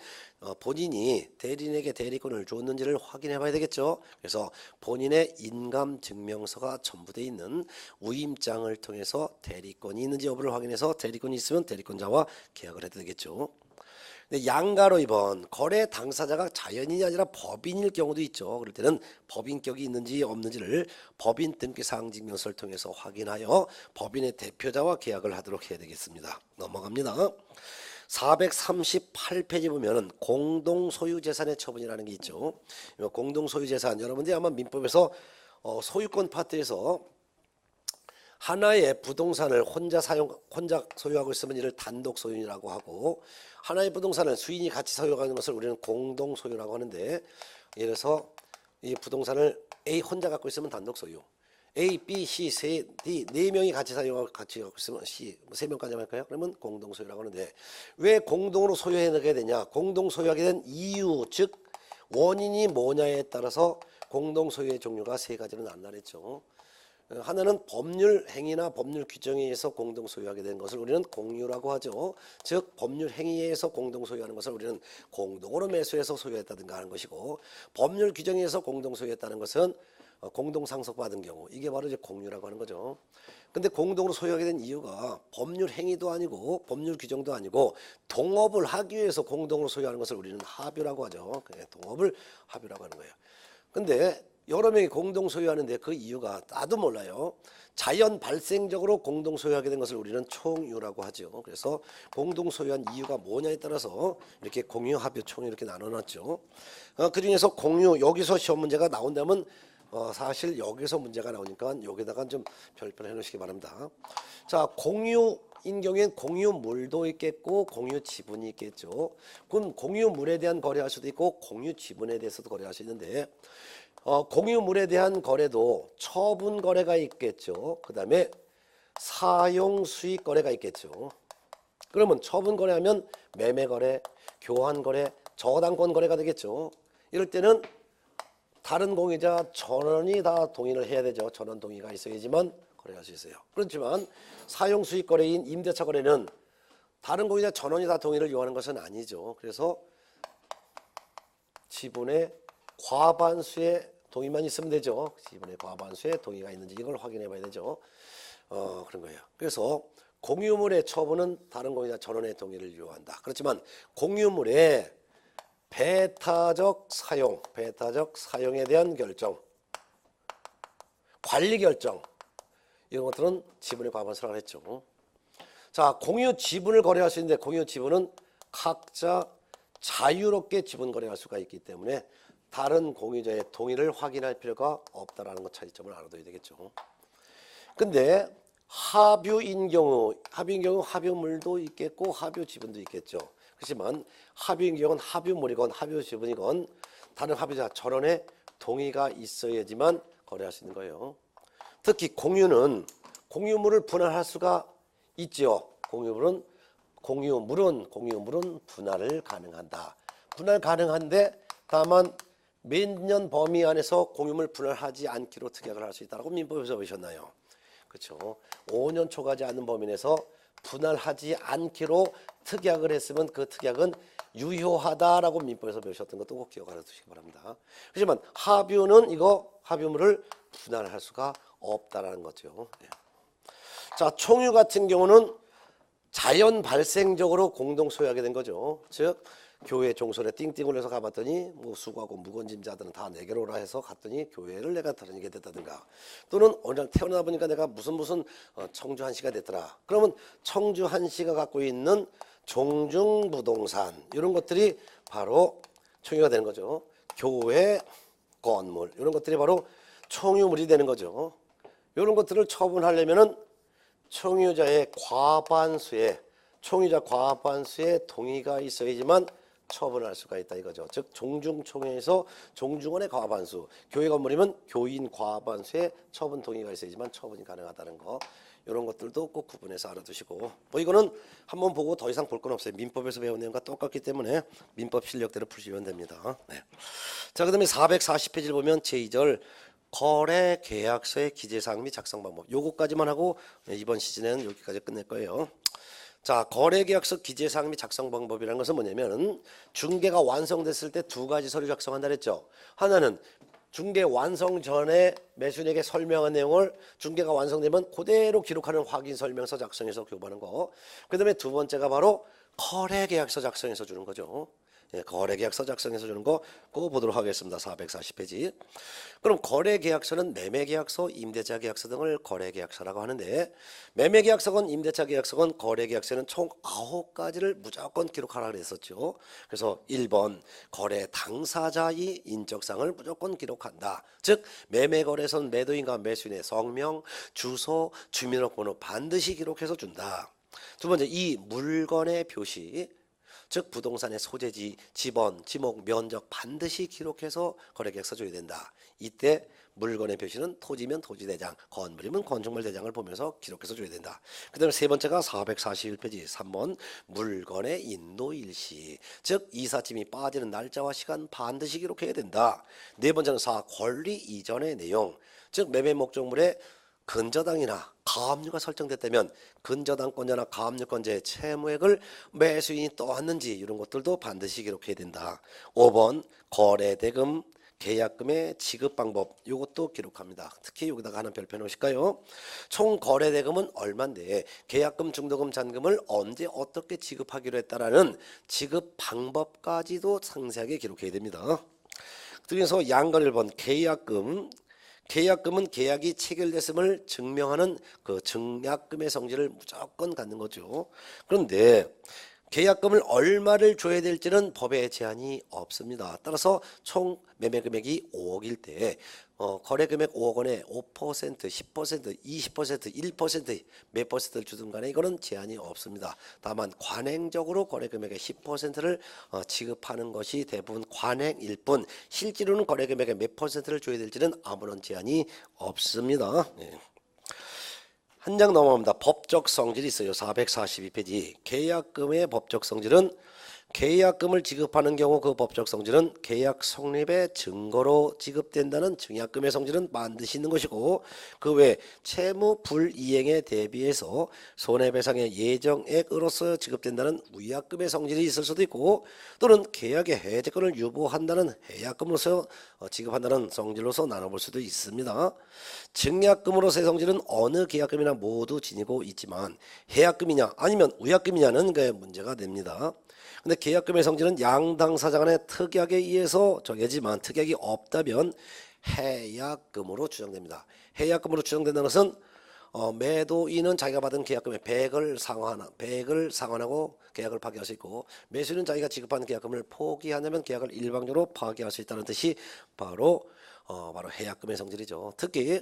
본인이 대리인에게 대리권을 줬는지를 확인해 봐야 되겠죠. 그래서 본인의 인감증명서가 첨부되어 있는 우임장을 통해서 대리권이 있는지 여부를 확인해서 대리권이 있으면 대리권자와 계약을 해도 되겠죠. 양가로 2번 거래 당사자가 자연인이 아니라 법인일 경우도 있죠. 그럴 때는 법인격이 있는지 없는지를 법인 등기사항 증명서를 통해서 확인하여 법인의 대표자와 계약을 하도록 해야 되겠습니다. 넘어갑니다. 438페이지 보면은 공동소유재산의 처분이라는 게 있죠. 공동소유재산 여러분들이 아마 민법에서 소유권 파트에서 하나의 부동산을 혼자 소유하고 있으면 이를 단독 소유라고 하고 하나의 부동산을 수인이 같이 소유하는 것을 우리는 공동 소유라고 하는데 예를 들어서 이 부동산을 A 혼자 갖고 있으면 단독 소유, A, B, C, D 네 명이 같이 갖고 있으면 C 세 명까지 할까요? 그러면 공동 소유라고 하는데 왜 공동으로 소유하게 되냐? 공동 소유하게 된 이유 즉 원인이 뭐냐에 따라서 공동 소유의 종류가 세 가지로 나뉘었죠. 하나는 법률 행위나 법률 규정에 의해서 공동 소유하게 된 것을 우리는 공유라고 하죠. 즉 법률 행위에 의해서 공동 소유하는 것을 우리는 공동으로 매수해서 소유했다든가 하는 것이고 법률 규정에 의해서 공동 소유했다는 것은 공동 상속받은 경우 이게 바로 이제 공유라고 하는 거죠. 근데 공동으로 소유하게 된 이유가 법률 행위도 아니고 법률 규정도 아니고 동업을 하기 위해서 공동으로 소유하는 것을 우리는 합유라고 하죠. 동업을 합유라고 하는 거예요. 근데 여러 명이 공동 소유하는데 그 이유가 나도 몰라요. 자연 발생적으로 공동 소유하게 된 것을 우리는 총유라고 하죠. 그래서 공동 소유한 이유가 뭐냐에 따라서 이렇게 공유, 합유, 총유 이렇게 나눠놨죠. 그 중에서 공유 여기서 시험 문제가 나온다면 사실 여기서 문제가 나오니까 여기다가 좀 별표를 해놓으시기 바랍니다. 자, 공유 하인 경우에는 공유물도 있겠고 공유 지분이 있겠죠. 그럼 공유물에 대한 거래할 수도 있고 공유 지분에 대해서도 거래할 수 있는데 공유물에 대한 거래도 처분 거래가 있겠죠. 그 다음에 사용 수익 거래가 있겠죠. 그러면 처분 거래하면 매매 거래, 교환 거래, 저당권 거래가 되겠죠. 이럴 때는 다른 공유자 전원이 다 동의를 해야 되죠. 전원 동의가 있어야지만 거래할 수 있어요. 그렇지만 사용 수익 거래인 임대차 거래는 다른 공유자 전원이 다 동의를 요하는 것은 아니죠. 그래서 지분의 과반수의 동의만 있으면 되죠. 지분의 과반수의 동의가 있는지 이걸 확인해 봐야 되죠. 그런 거예요. 그래서 공유물의 처분은 다른 공유자 전원의 동의를 요한다. 그렇지만 공유물의 배타적 사용에 대한 결정, 관리 결정 이런 것들은 지분의 과반수라고 했죠. 자, 공유 지분을 거래할 수 있는데 공유 지분은 각자 자유롭게 지분 거래할 수가 있기 때문에 다른 공유자의 동의를 확인할 필요가 없다라는 것 차이점을 알아둬야 되겠죠. 근데 합유인 경우 합유물도 있겠고 합유 지분도 있겠죠. 그렇지만 합유인 경우는 합유물이건 합유 지분이건 다른 합유자 전원의 동의가 있어야지만 거래할 수 있는 거예요. 특히 공유물을 분할할 수가 있죠. 공유물은 분할을 가능한다. 분할 가능한데 다만 몇 년 범위 안에서 공유물 분할하지 않기로 특약을 할 수 있다고 민법에서 보셨나요? 그렇죠. 5년 초과하지 않는 범위 내에서 분할하지 않기로 특약을 했으면 그 특약은 유효하다라고 민법에서 배우셨던 것도 꼭 기억하여 두시기 바랍니다. 하지만 합유물을 분할할 수가 없다라는 거죠. 자, 총유 같은 경우는 자연 발생적으로 공동 소유하게 된 거죠. 즉 교회 종소리에 띵띵을 해서 가봤더니 뭐 수고하고 무건짐자들은 다 내게로 오라 해서 갔더니 교회를 내가 다니게 됐다든가, 또는 어느 태어나 보니까 내가 무슨 청주 한씨가 됐더라. 그러면 청주 한씨가 갖고 있는 종중부동산 이런 것들이 바로 총유가 되는 거죠. 교회 건물 이런 것들이 바로 총유물이 되는 거죠. 이런 것들을 처분하려면은 총유자 과반수의 동의가 있어야지만 처분할 수가 있다 이거죠. 즉 종중총회에서 종중원의 과반수, 교회 건물이면 교인 과반수의 처분 동의가 있어야지만 처분이 가능하다는 거, 이런 것들도 꼭 구분해서 알아두시고, 뭐 이거는 한번 보고 더 이상 볼 건 없어요. 민법에서 배운 내용과 똑같기 때문에 민법 실력대로 푸시면 됩니다. 네. 자, 그다음에 440페이지를 보면 제2절 거래 계약서의 기재사항 및 작성 방법, 요거까지만 하고 이번 시즌에는 여기까지 끝낼 거예요. 자, 거래계약서 기재사항 및 작성 방법이라는 것은 뭐냐면 중개가 완성됐을 때 두 가지 서류 작성한다 그랬죠. 하나는 중개 완성 전에 매수인에게 설명한 내용을 중개가 완성되면 그대로 기록하는 확인 설명서 작성해서 교부하는 거. 그 다음에 두 번째가 바로 거래계약서 작성해서 주는 거죠. 거래계약서 작성해서 주는 거 그거 보도록 하겠습니다. 440페이지. 그럼 거래계약서는 매매계약서, 임대차 계약서 등을 거래계약서라고 하는데, 매매계약서건 임대차 계약서건 거래계약서는 총 9가지를 무조건 기록하라 그랬었죠. 그래서 1번 거래 당사자의 인적사항을 무조건 기록한다. 즉 매매거래선 매도인과 매수인의 성명, 주소, 주민등록번호 반드시 기록해서 준다. 두 번째, 이 물건의 표시, 즉 부동산의 소재지, 지번, 지목, 면적 반드시 기록해서 거래계약서 줘야 된다. 이때 물건의 표시는 토지면 토지대장, 건물이면 건축물 대장을 보면서 기록해서 줘야 된다. 그 다음에 세 번째가 441페이지 3번 물건의 인도일시, 즉 이삿짐이 빠지는 날짜와 시간 반드시 기록해야 된다. 네 번째는 4 권리 이전의 내용, 즉 매매 목적물의 근저당이나 가압류가 설정됐다면 근저당권자나 가압류권자의 채무액을 매수인이 떠왔는지 이런 것들도 반드시 기록해야 된다. 5번 거래대금, 계약금의 지급 방법, 이것도 기록합니다. 특히 여기다가 하나 별표 놓으실까요? 총 거래대금은 얼마인데 계약금, 중도금, 잔금을 언제 어떻게 지급하기로 했다라는 지급 방법까지도 상세하게 기록해야 됩니다. 그래서 양건 1번 계약금은 계약이 체결됐음을 증명하는 그 증약금의 성질을 무조건 갖는 거죠. 그런데 계약금을 얼마를 줘야 될지는 법에 제한이 없습니다. 따라서 총 매매 금액이 5억일 때 거래 금액 5억 원에 5%, 10%, 20%, 1%, 몇 퍼센트를 주든 간에 이거는 제한이 없습니다. 다만 관행적으로 거래 금액의 10%를 지급하는 것이 대부분 관행일 뿐 실제로는 거래 금액의 몇 퍼센트를 줘야 될지는 아무런 제한이 없습니다. 네. 한 장 넘어갑니다. 법적 성질이 있어요. 442페이지. 계약금의 법적 성질은 계약금을 지급하는 경우 그 법적 성질은 계약 성립의 증거로 지급된다는 증약금의 성질은 반드시 있는 것이고 그 외 채무 불이행에 대비해서 손해배상의 예정액으로서 지급된다는 위약금의 성질이 있을 수도 있고 또는 계약의 해제권을 유보한다는 해약금으로서 지급한다는 성질로서 나눠볼 수도 있습니다. 증약금으로서의 성질은 어느 계약금이나 모두 지니고 있지만 해약금이냐 아니면 위약금이냐는 그 문제가 됩니다. 근데 계약금의 성질은 양 당사자 간의 특약에 의해서 정해지만 특약이 없다면 해약금으로 추정됩니다. 해약금으로 추정된다는 것은 매도인은 자기가 받은 계약금의 100을 상환하고 계약을 파기할 수 있고 매수인은 자기가 지급한 계약금을 포기하냐면 계약을 일방적으로 파기할 수 있다는 뜻이 바로 해약금의 성질이죠. 특히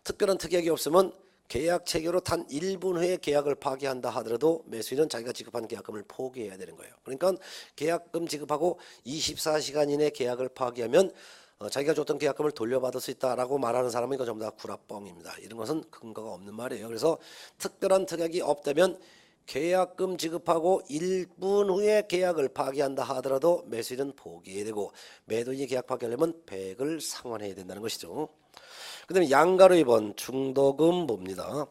특별한 특약이 없으면 계약 체결로 단 1분 후에 계약을 파기한다 하더라도 매수인은 자기가 지급한 계약금을 포기해야 되는 거예요. 그러니까 계약금 지급하고 24시간 이내 계약을 파기하면 자기가 줬던 계약금을 돌려받을 수 있다라고 말하는 사람은 이거 전부 다 구라뻥입니다. 이런 것은 근거가 없는 말이에요. 그래서 특별한 특약이 없다면 계약금 지급하고 1분 후에 계약을 파기한다 하더라도 매수인은 포기해야 되고 매도인이 계약 파기하려면 100을 상환해야 된다는 것이죠. 그 다음에 양가로 2번 중도금 봅니다.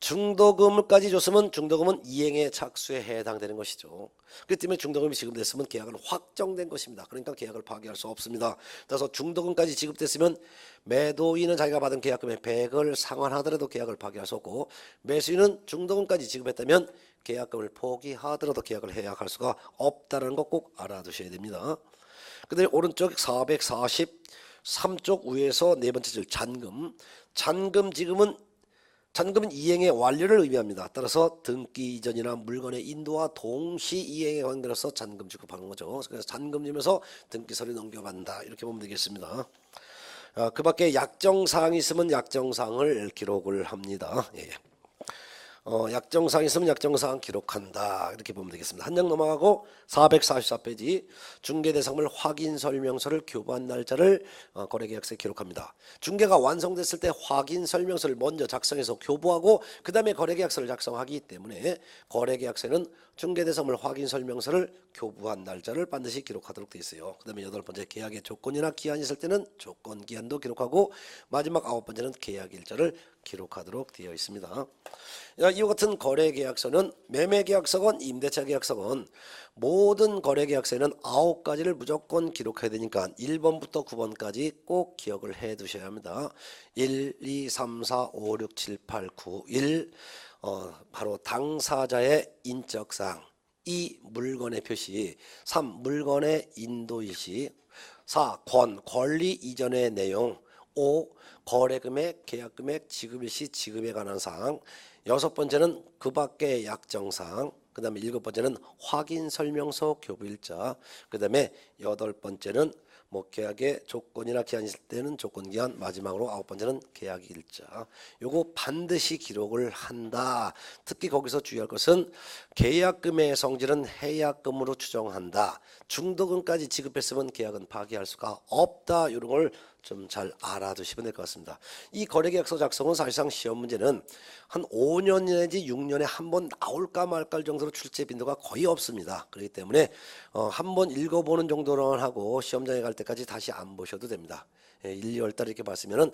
중도금까지 줬으면 중도금은 이행의 착수에 해당되는 것이죠. 그렇기 때문에 중도금이 지급됐으면 계약은 확정된 것입니다. 그러니까 계약을 파기할 수 없습니다. 따라서 중도금까지 지급됐으면 매도인은 자기가 받은 계약금의 100을 상환하더라도 계약을 파기할 수 없고 매수인은 중도금까지 지급했다면 계약금을 포기하더라도 계약을 해약할 수가 없다는 거 꼭 알아두셔야 됩니다. 그 다음에 오른쪽 443쪽 위에서 네 번째 줄 잔금. 잔금은 이행의 완료를 의미합니다. 따라서 등기 이전이나 물건의 인도와 동시 이행에 관계로서 잔금 지급하는 거죠. 그래서 잔금 주면서 등기 서류 넘겨간다 이렇게 보면 되겠습니다. 그 밖에 약정사항이 있으면 약정사항을 기록을 합니다. 예. 약정사항이 있으면 약정사항 기록한다 이렇게 보면 되겠습니다. 한 장 넘어가고 444페이지 중개대상물 확인설명서를 교부한 날짜를 거래계약서에 기록합니다. 중개가 완성됐을 때 확인설명서를 먼저 작성해서 교부하고 그 다음에 거래계약서를 작성하기 때문에 거래계약서에는 중개대상물 확인설명서를 교부한 날짜를 반드시 기록하도록 되어 있어요. 그 다음에 8번째 계약의 조건이나 기한이 있을 때는 조건기한도 기록하고 마지막 9번째는 계약일자를 기록하도록 되어 있습니다. 이와 같은 거래계약서는 매매계약서건 임대차계약서건 모든 거래계약서에는 9가지를 무조건 기록해야 되니까 1번부터 9번까지 꼭 기억을 해 두셔야 합니다. 1, 2, 3, 4, 5, 6, 7, 8, 9, 1 바로 당사자의 인적사항 2. 물건의 표시 3. 물건의 인도일시 4. 권리 이전의 내용 5. 거래금액, 계약금액, 지급일시, 지급에 관한 사항 6번째는 그 밖의 약정사항 그 다음에 7번째는 확인설명서 교부일자 그 다음에 8번째는 계약의 조건이나 기한이 있을 때는 조건기한 마지막으로 9번째는 계약일자 요거 반드시 기록을 한다. 특히 거기서 주의할 것은 계약금의 성질은 해약금으로 추정한다. 중도금까지 지급했으면 계약은 파기할 수가 없다. 이런 걸 좀 잘 알아두시면 될 것 같습니다. 이 거래계약서 작성은 사실상 시험 문제는 한 5년 내지 6년에 한 번 나올까 말까 정도로 출제 빈도가 거의 없습니다. 그렇기 때문에 한 번 읽어보는 정도로만 하고 시험장에 갈 때까지 다시 안 보셔도 됩니다. 1, 2월 달 이렇게 봤으면은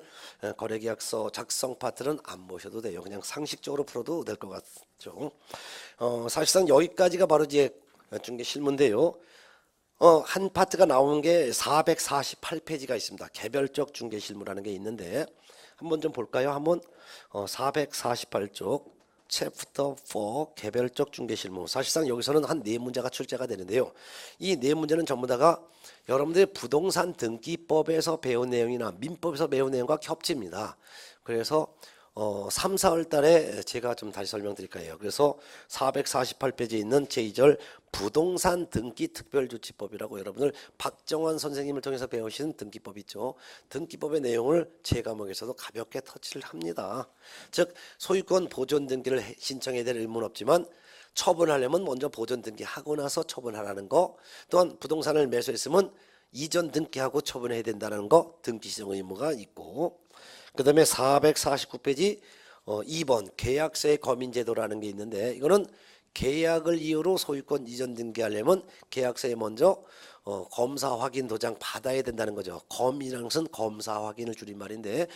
거래계약서 작성 파트는 안 보셔도 돼요. 그냥 상식적으로 풀어도 될 것 같죠. 사실상 여기까지가 바로 이제 중개 실무인데요. 한 파트가 나오는 게 448페이지가 있습니다. 개별적 중개 실무라는 게 있는데 한번 좀 볼까요? 한번 448쪽 챕터 4 개별적 중개 실무. 사실상 여기서는 한 4문제가 출제가 되는데요. 이 4문제는 전부 다가 여러분들의 부동산 등기법에서 배운 내용이나 민법에서 배운 내용과 겹칩니다. 그래서 3, 4월 달에 제가 좀 다시 설명드릴까요? 그래서 448페이지에 있는 제2절 부동산 등기 특별조치법이라고 여러분들 박정환 선생님을 통해서 배우신 등기법 있죠. 등기법의 내용을 제 과목에서도 가볍게 터치를 합니다. 즉 소유권 보존 등기를 신청해야 될 의무는 없지만 처분하려면 먼저 보존 등기하고 나서 처분하라는 거, 또한 부동산을 매수했으면 이전 등기하고 처분해야 된다는 거, 등기 시정 의무가 있고, 그 다음에 449페이지 2번 계약서의 검인제도라는 게 있는데, 이거는 계약을 이유로 소유권 이전 등기하려면 계약서에 먼저 검사 확인 도장 받아야 된다는 거죠. 검이라는 것은 검사 확인을 줄임말인데,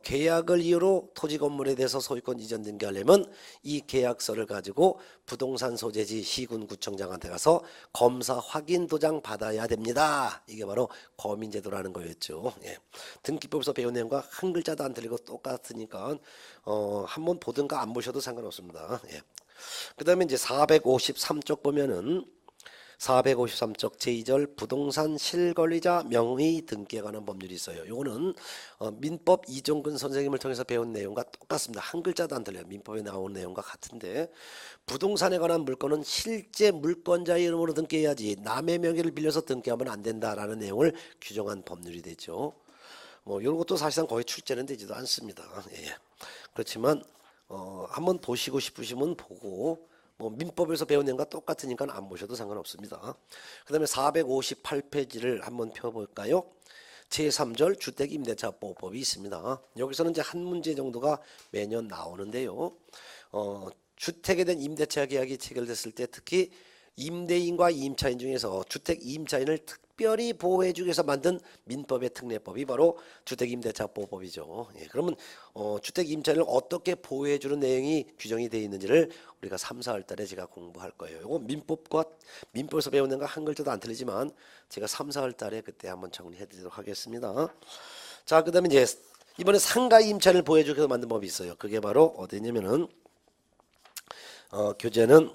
계약을 이유로 토지 건물에 대해서 소유권 이전 등기하려면 이 계약서를 가지고 부동산 소재지 시군구청장한테 가서 검사 확인 도장 받아야 됩니다. 이게 바로 검인제도라는 거였죠. 예. 등기법에서 배운 내용과 한 글자도 안 틀리고 똑같으니까 한번 보든가 안 보셔도 상관없습니다. 예. 그 다음에 이제 453쪽 보면은 453쪽 제2절 부동산 실권리자 명의 등기에 관한 법률이 있어요. 요거는 민법 이종근 선생님을 통해서 배운 내용과 똑같습니다. 한 글자도 안 틀려요. 민법에 나온 내용과 같은데, 부동산에 관한 물건은 실제 물권자의 이름으로 등기해야지 남의 명의를 빌려서 등기하면 안 된다라는 내용을 규정한 법률이 되죠. 뭐 이런 것도 사실상 거의 출제는 되지도 않습니다. 예. 그렇지만 한번 보시고 싶으시면 보고, 뭐 민법에서 배운 내용과 똑같으니까 안 보셔도 상관없습니다. 그 다음에 458페이지를 한번 펴볼까요? 제3절 주택임대차보호법이 있습니다. 여기서는 이제 한 문제 정도가 매년 나오는데요. 주택에 대한 임대차 계약이 체결됐을 때 특히 임대인과 임차인 중에서 주택 임차인을 특별히 보호해주기 위해서 만든 민법의 특례법이 바로 주택임대차보호법이죠. 예, 그러면 주택 임차인을 어떻게 보호해주는 내용이 규정이 되어 있는지를 우리가 3, 4월 달에 제가 공부할 거예요. 이거 민법에서 배우는 거 한 글자도 안 틀리지만 제가 3, 4월 달에 그때 한번 정리해드리도록 하겠습니다. 자, 그다음에 이제 이번에 상가 임차인을 보호해주기 위해서 만든 법이 있어요. 그게 바로 어디냐면은 교재는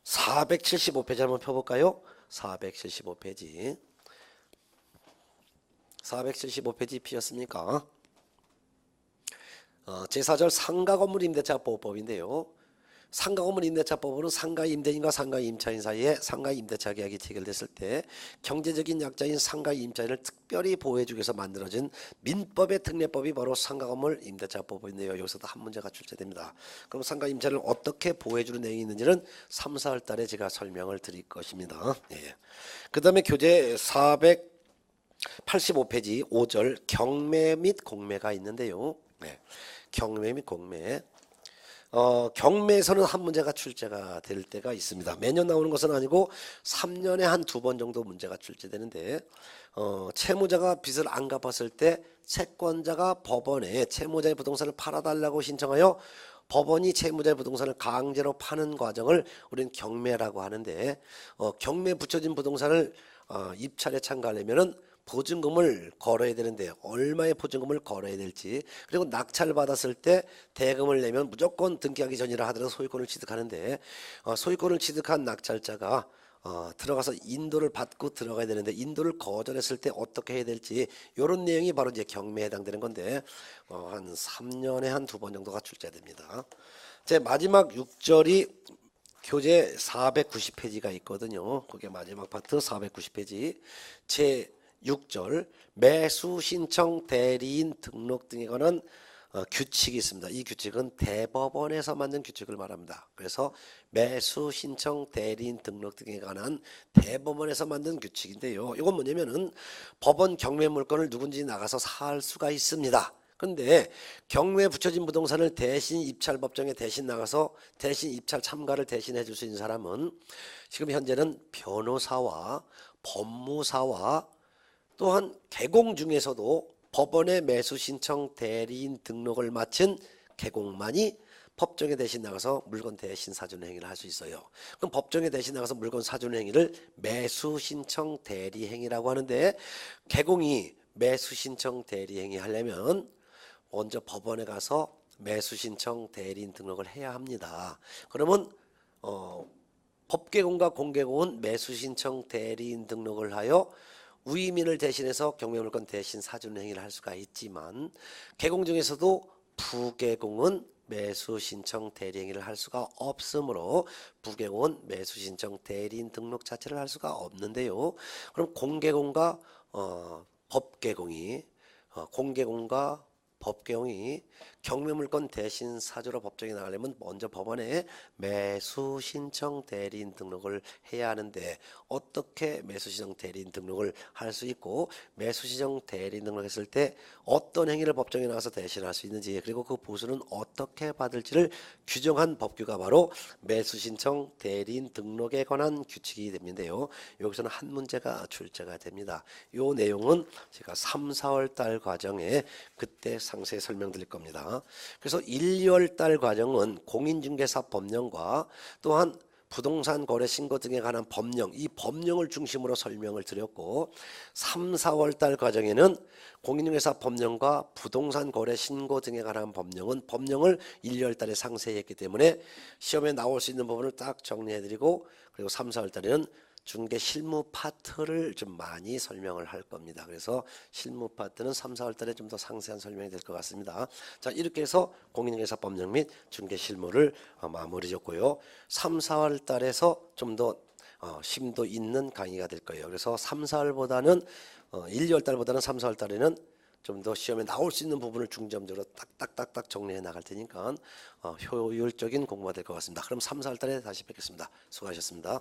475페이지 한번 펴볼까요? 475페이지. 475페이지 피셨습니까? 제4절 상가건물 임대차보호법인데요. 상가건물 임대차법으로 상가 임대인과 상가 임차인 사이에 상가 임대차 계약이 체결됐을 때 경제적인 약자인 상가 임차인을 특별히 보호해주기 위해서 만들어진 민법의 특례법이 바로 상가건물 임대차법인데요. 여기서도 한 문제가 출제됩니다. 그럼 상가 임차인을 어떻게 보호해주는 내용이 있는지는 3, 4월 달에 제가 설명을 드릴 것입니다. 예. 그 다음에 교재 485페이지 5절 경매 및 공매가 있는데요. 네. 경매 및 공매. 경매에서는 한 문제가 출제가 될 때가 있습니다. 매년 나오는 것은 아니고 3년에 한 2번 정도 문제가 출제되는데, 채무자가 빚을 안 갚았을 때 채권자가 법원에 채무자의 부동산을 팔아달라고 신청하여 법원이 채무자의 부동산을 강제로 파는 과정을 우리는 경매라고 하는데, 경매에 붙여진 부동산을 입찰에 참가하려면은 보증금을 걸어야 되는데 얼마의 보증금을 걸어야 될지, 그리고 낙찰을 받았을 때 대금을 내면 무조건 등기하기 전이라 하더라도 소유권을 취득하는데, 소유권을 취득한 낙찰자가 들어가서 인도를 받고 들어가야 되는데 인도를 거절했을 때 어떻게 해야 될지, 이런 내용이 바로 이제 경매에 해당되는 건데 한 3년에 한 2번 정도가 출제됩니다. 제 마지막 6절이 교재 490페이지가 있거든요. 그게 마지막 파트 490페이지 제 6절 매수 신청 대리인 등록 등에 관한 규칙이 있습니다. 이 규칙은 대법원에서 만든 규칙을 말합니다. 그래서 매수 신청 대리인 등록 등에 관한 대법원에서 만든 규칙인데요. 이건 뭐냐면은 법원 경매 물건을 누군지 나가서 살 수가 있습니다. 근데 경매에 붙여진 부동산을 대신 입찰 법정에 대신 나가서 대신 입찰 참가를 대신해 줄 수 있는 사람은 지금 현재는 변호사와 법무사와 또한 개공 중에서도 법원의 매수 신청 대리인 등록을 마친 개공만이 법정에 대신 나가서 물건 대신 사준 행위를 할 수 있어요. 그럼 법정에 대신 나가서 물건 사준 행위를 매수 신청 대리 행위라고 하는데, 개공이 매수 신청 대리 행위 하려면 먼저 법원에 가서 매수 신청 대리인 등록을 해야 합니다. 그러면 법개공과 공개공은 매수 신청 대리인 등록을 하여 위민을 대신해서 경매물건 대신 사준 행위를 할 수가 있지만, 개공 중에서도 부개공은 매수 신청 대리 행위를 할 수가 없으므로 부개공은 매수 신청 대리인 등록 자체를 할 수가 없는데요. 그럼 공개공과 법개공이 공개공과 법개공이 경매물건 대신 사주로 법정에 나가려면 먼저 법원에 매수 신청 대리인 등록을 해야 하는데 어떻게 매수 신청 대리인 등록을 할 수 있고 매수 신청 대리인 등록했을 때 어떤 행위를 법정에 나가서 대신할 수 있는지 그리고 그 보수는 어떻게 받을지를 규정한 법규가 바로 매수 신청 대리인 등록에 관한 규칙이 됩니다요. 여기서는 한 문제가 출제가 됩니다. 이 내용은 제가 3, 4월 달 과정에 그때 상세히 설명드릴 겁니다. 그래서 1, 2월 달 과정은 공인중개사 법령과 또한 부동산 거래 신고 등에 관한 법령, 이 법령을 중심으로 설명을 드렸고 3, 4월 달 과정에는 공인중개사 법령과 부동산 거래 신고 등에 관한 법령을 1, 2월 달에 상세히 했기 때문에 시험에 나올 수 있는 부분을 딱 정리해 드리고 그리고 3, 4월 달에는 중개 실무 파트를 좀 많이 설명을 할 겁니다. 그래서 실무 파트는 3, 4월 달에 좀 더 상세한 설명이 될 것 같습니다. 자, 이렇게 해서 공인중개사 법령 및 중개 실무를 마무리 졌고요. 3, 4월 달에서 좀 더 심도 있는 강의가 될 거예요. 그래서 3, 4월보다는 1, 2월 달보다는 3, 4월 달에는 좀 더 시험에 나올 수 있는 부분을 중점적으로 딱딱딱딱 정리해 나갈 테니까 효율적인 공부가 될 것 같습니다. 그럼 3, 4월 달에 다시 뵙겠습니다. 수고하셨습니다.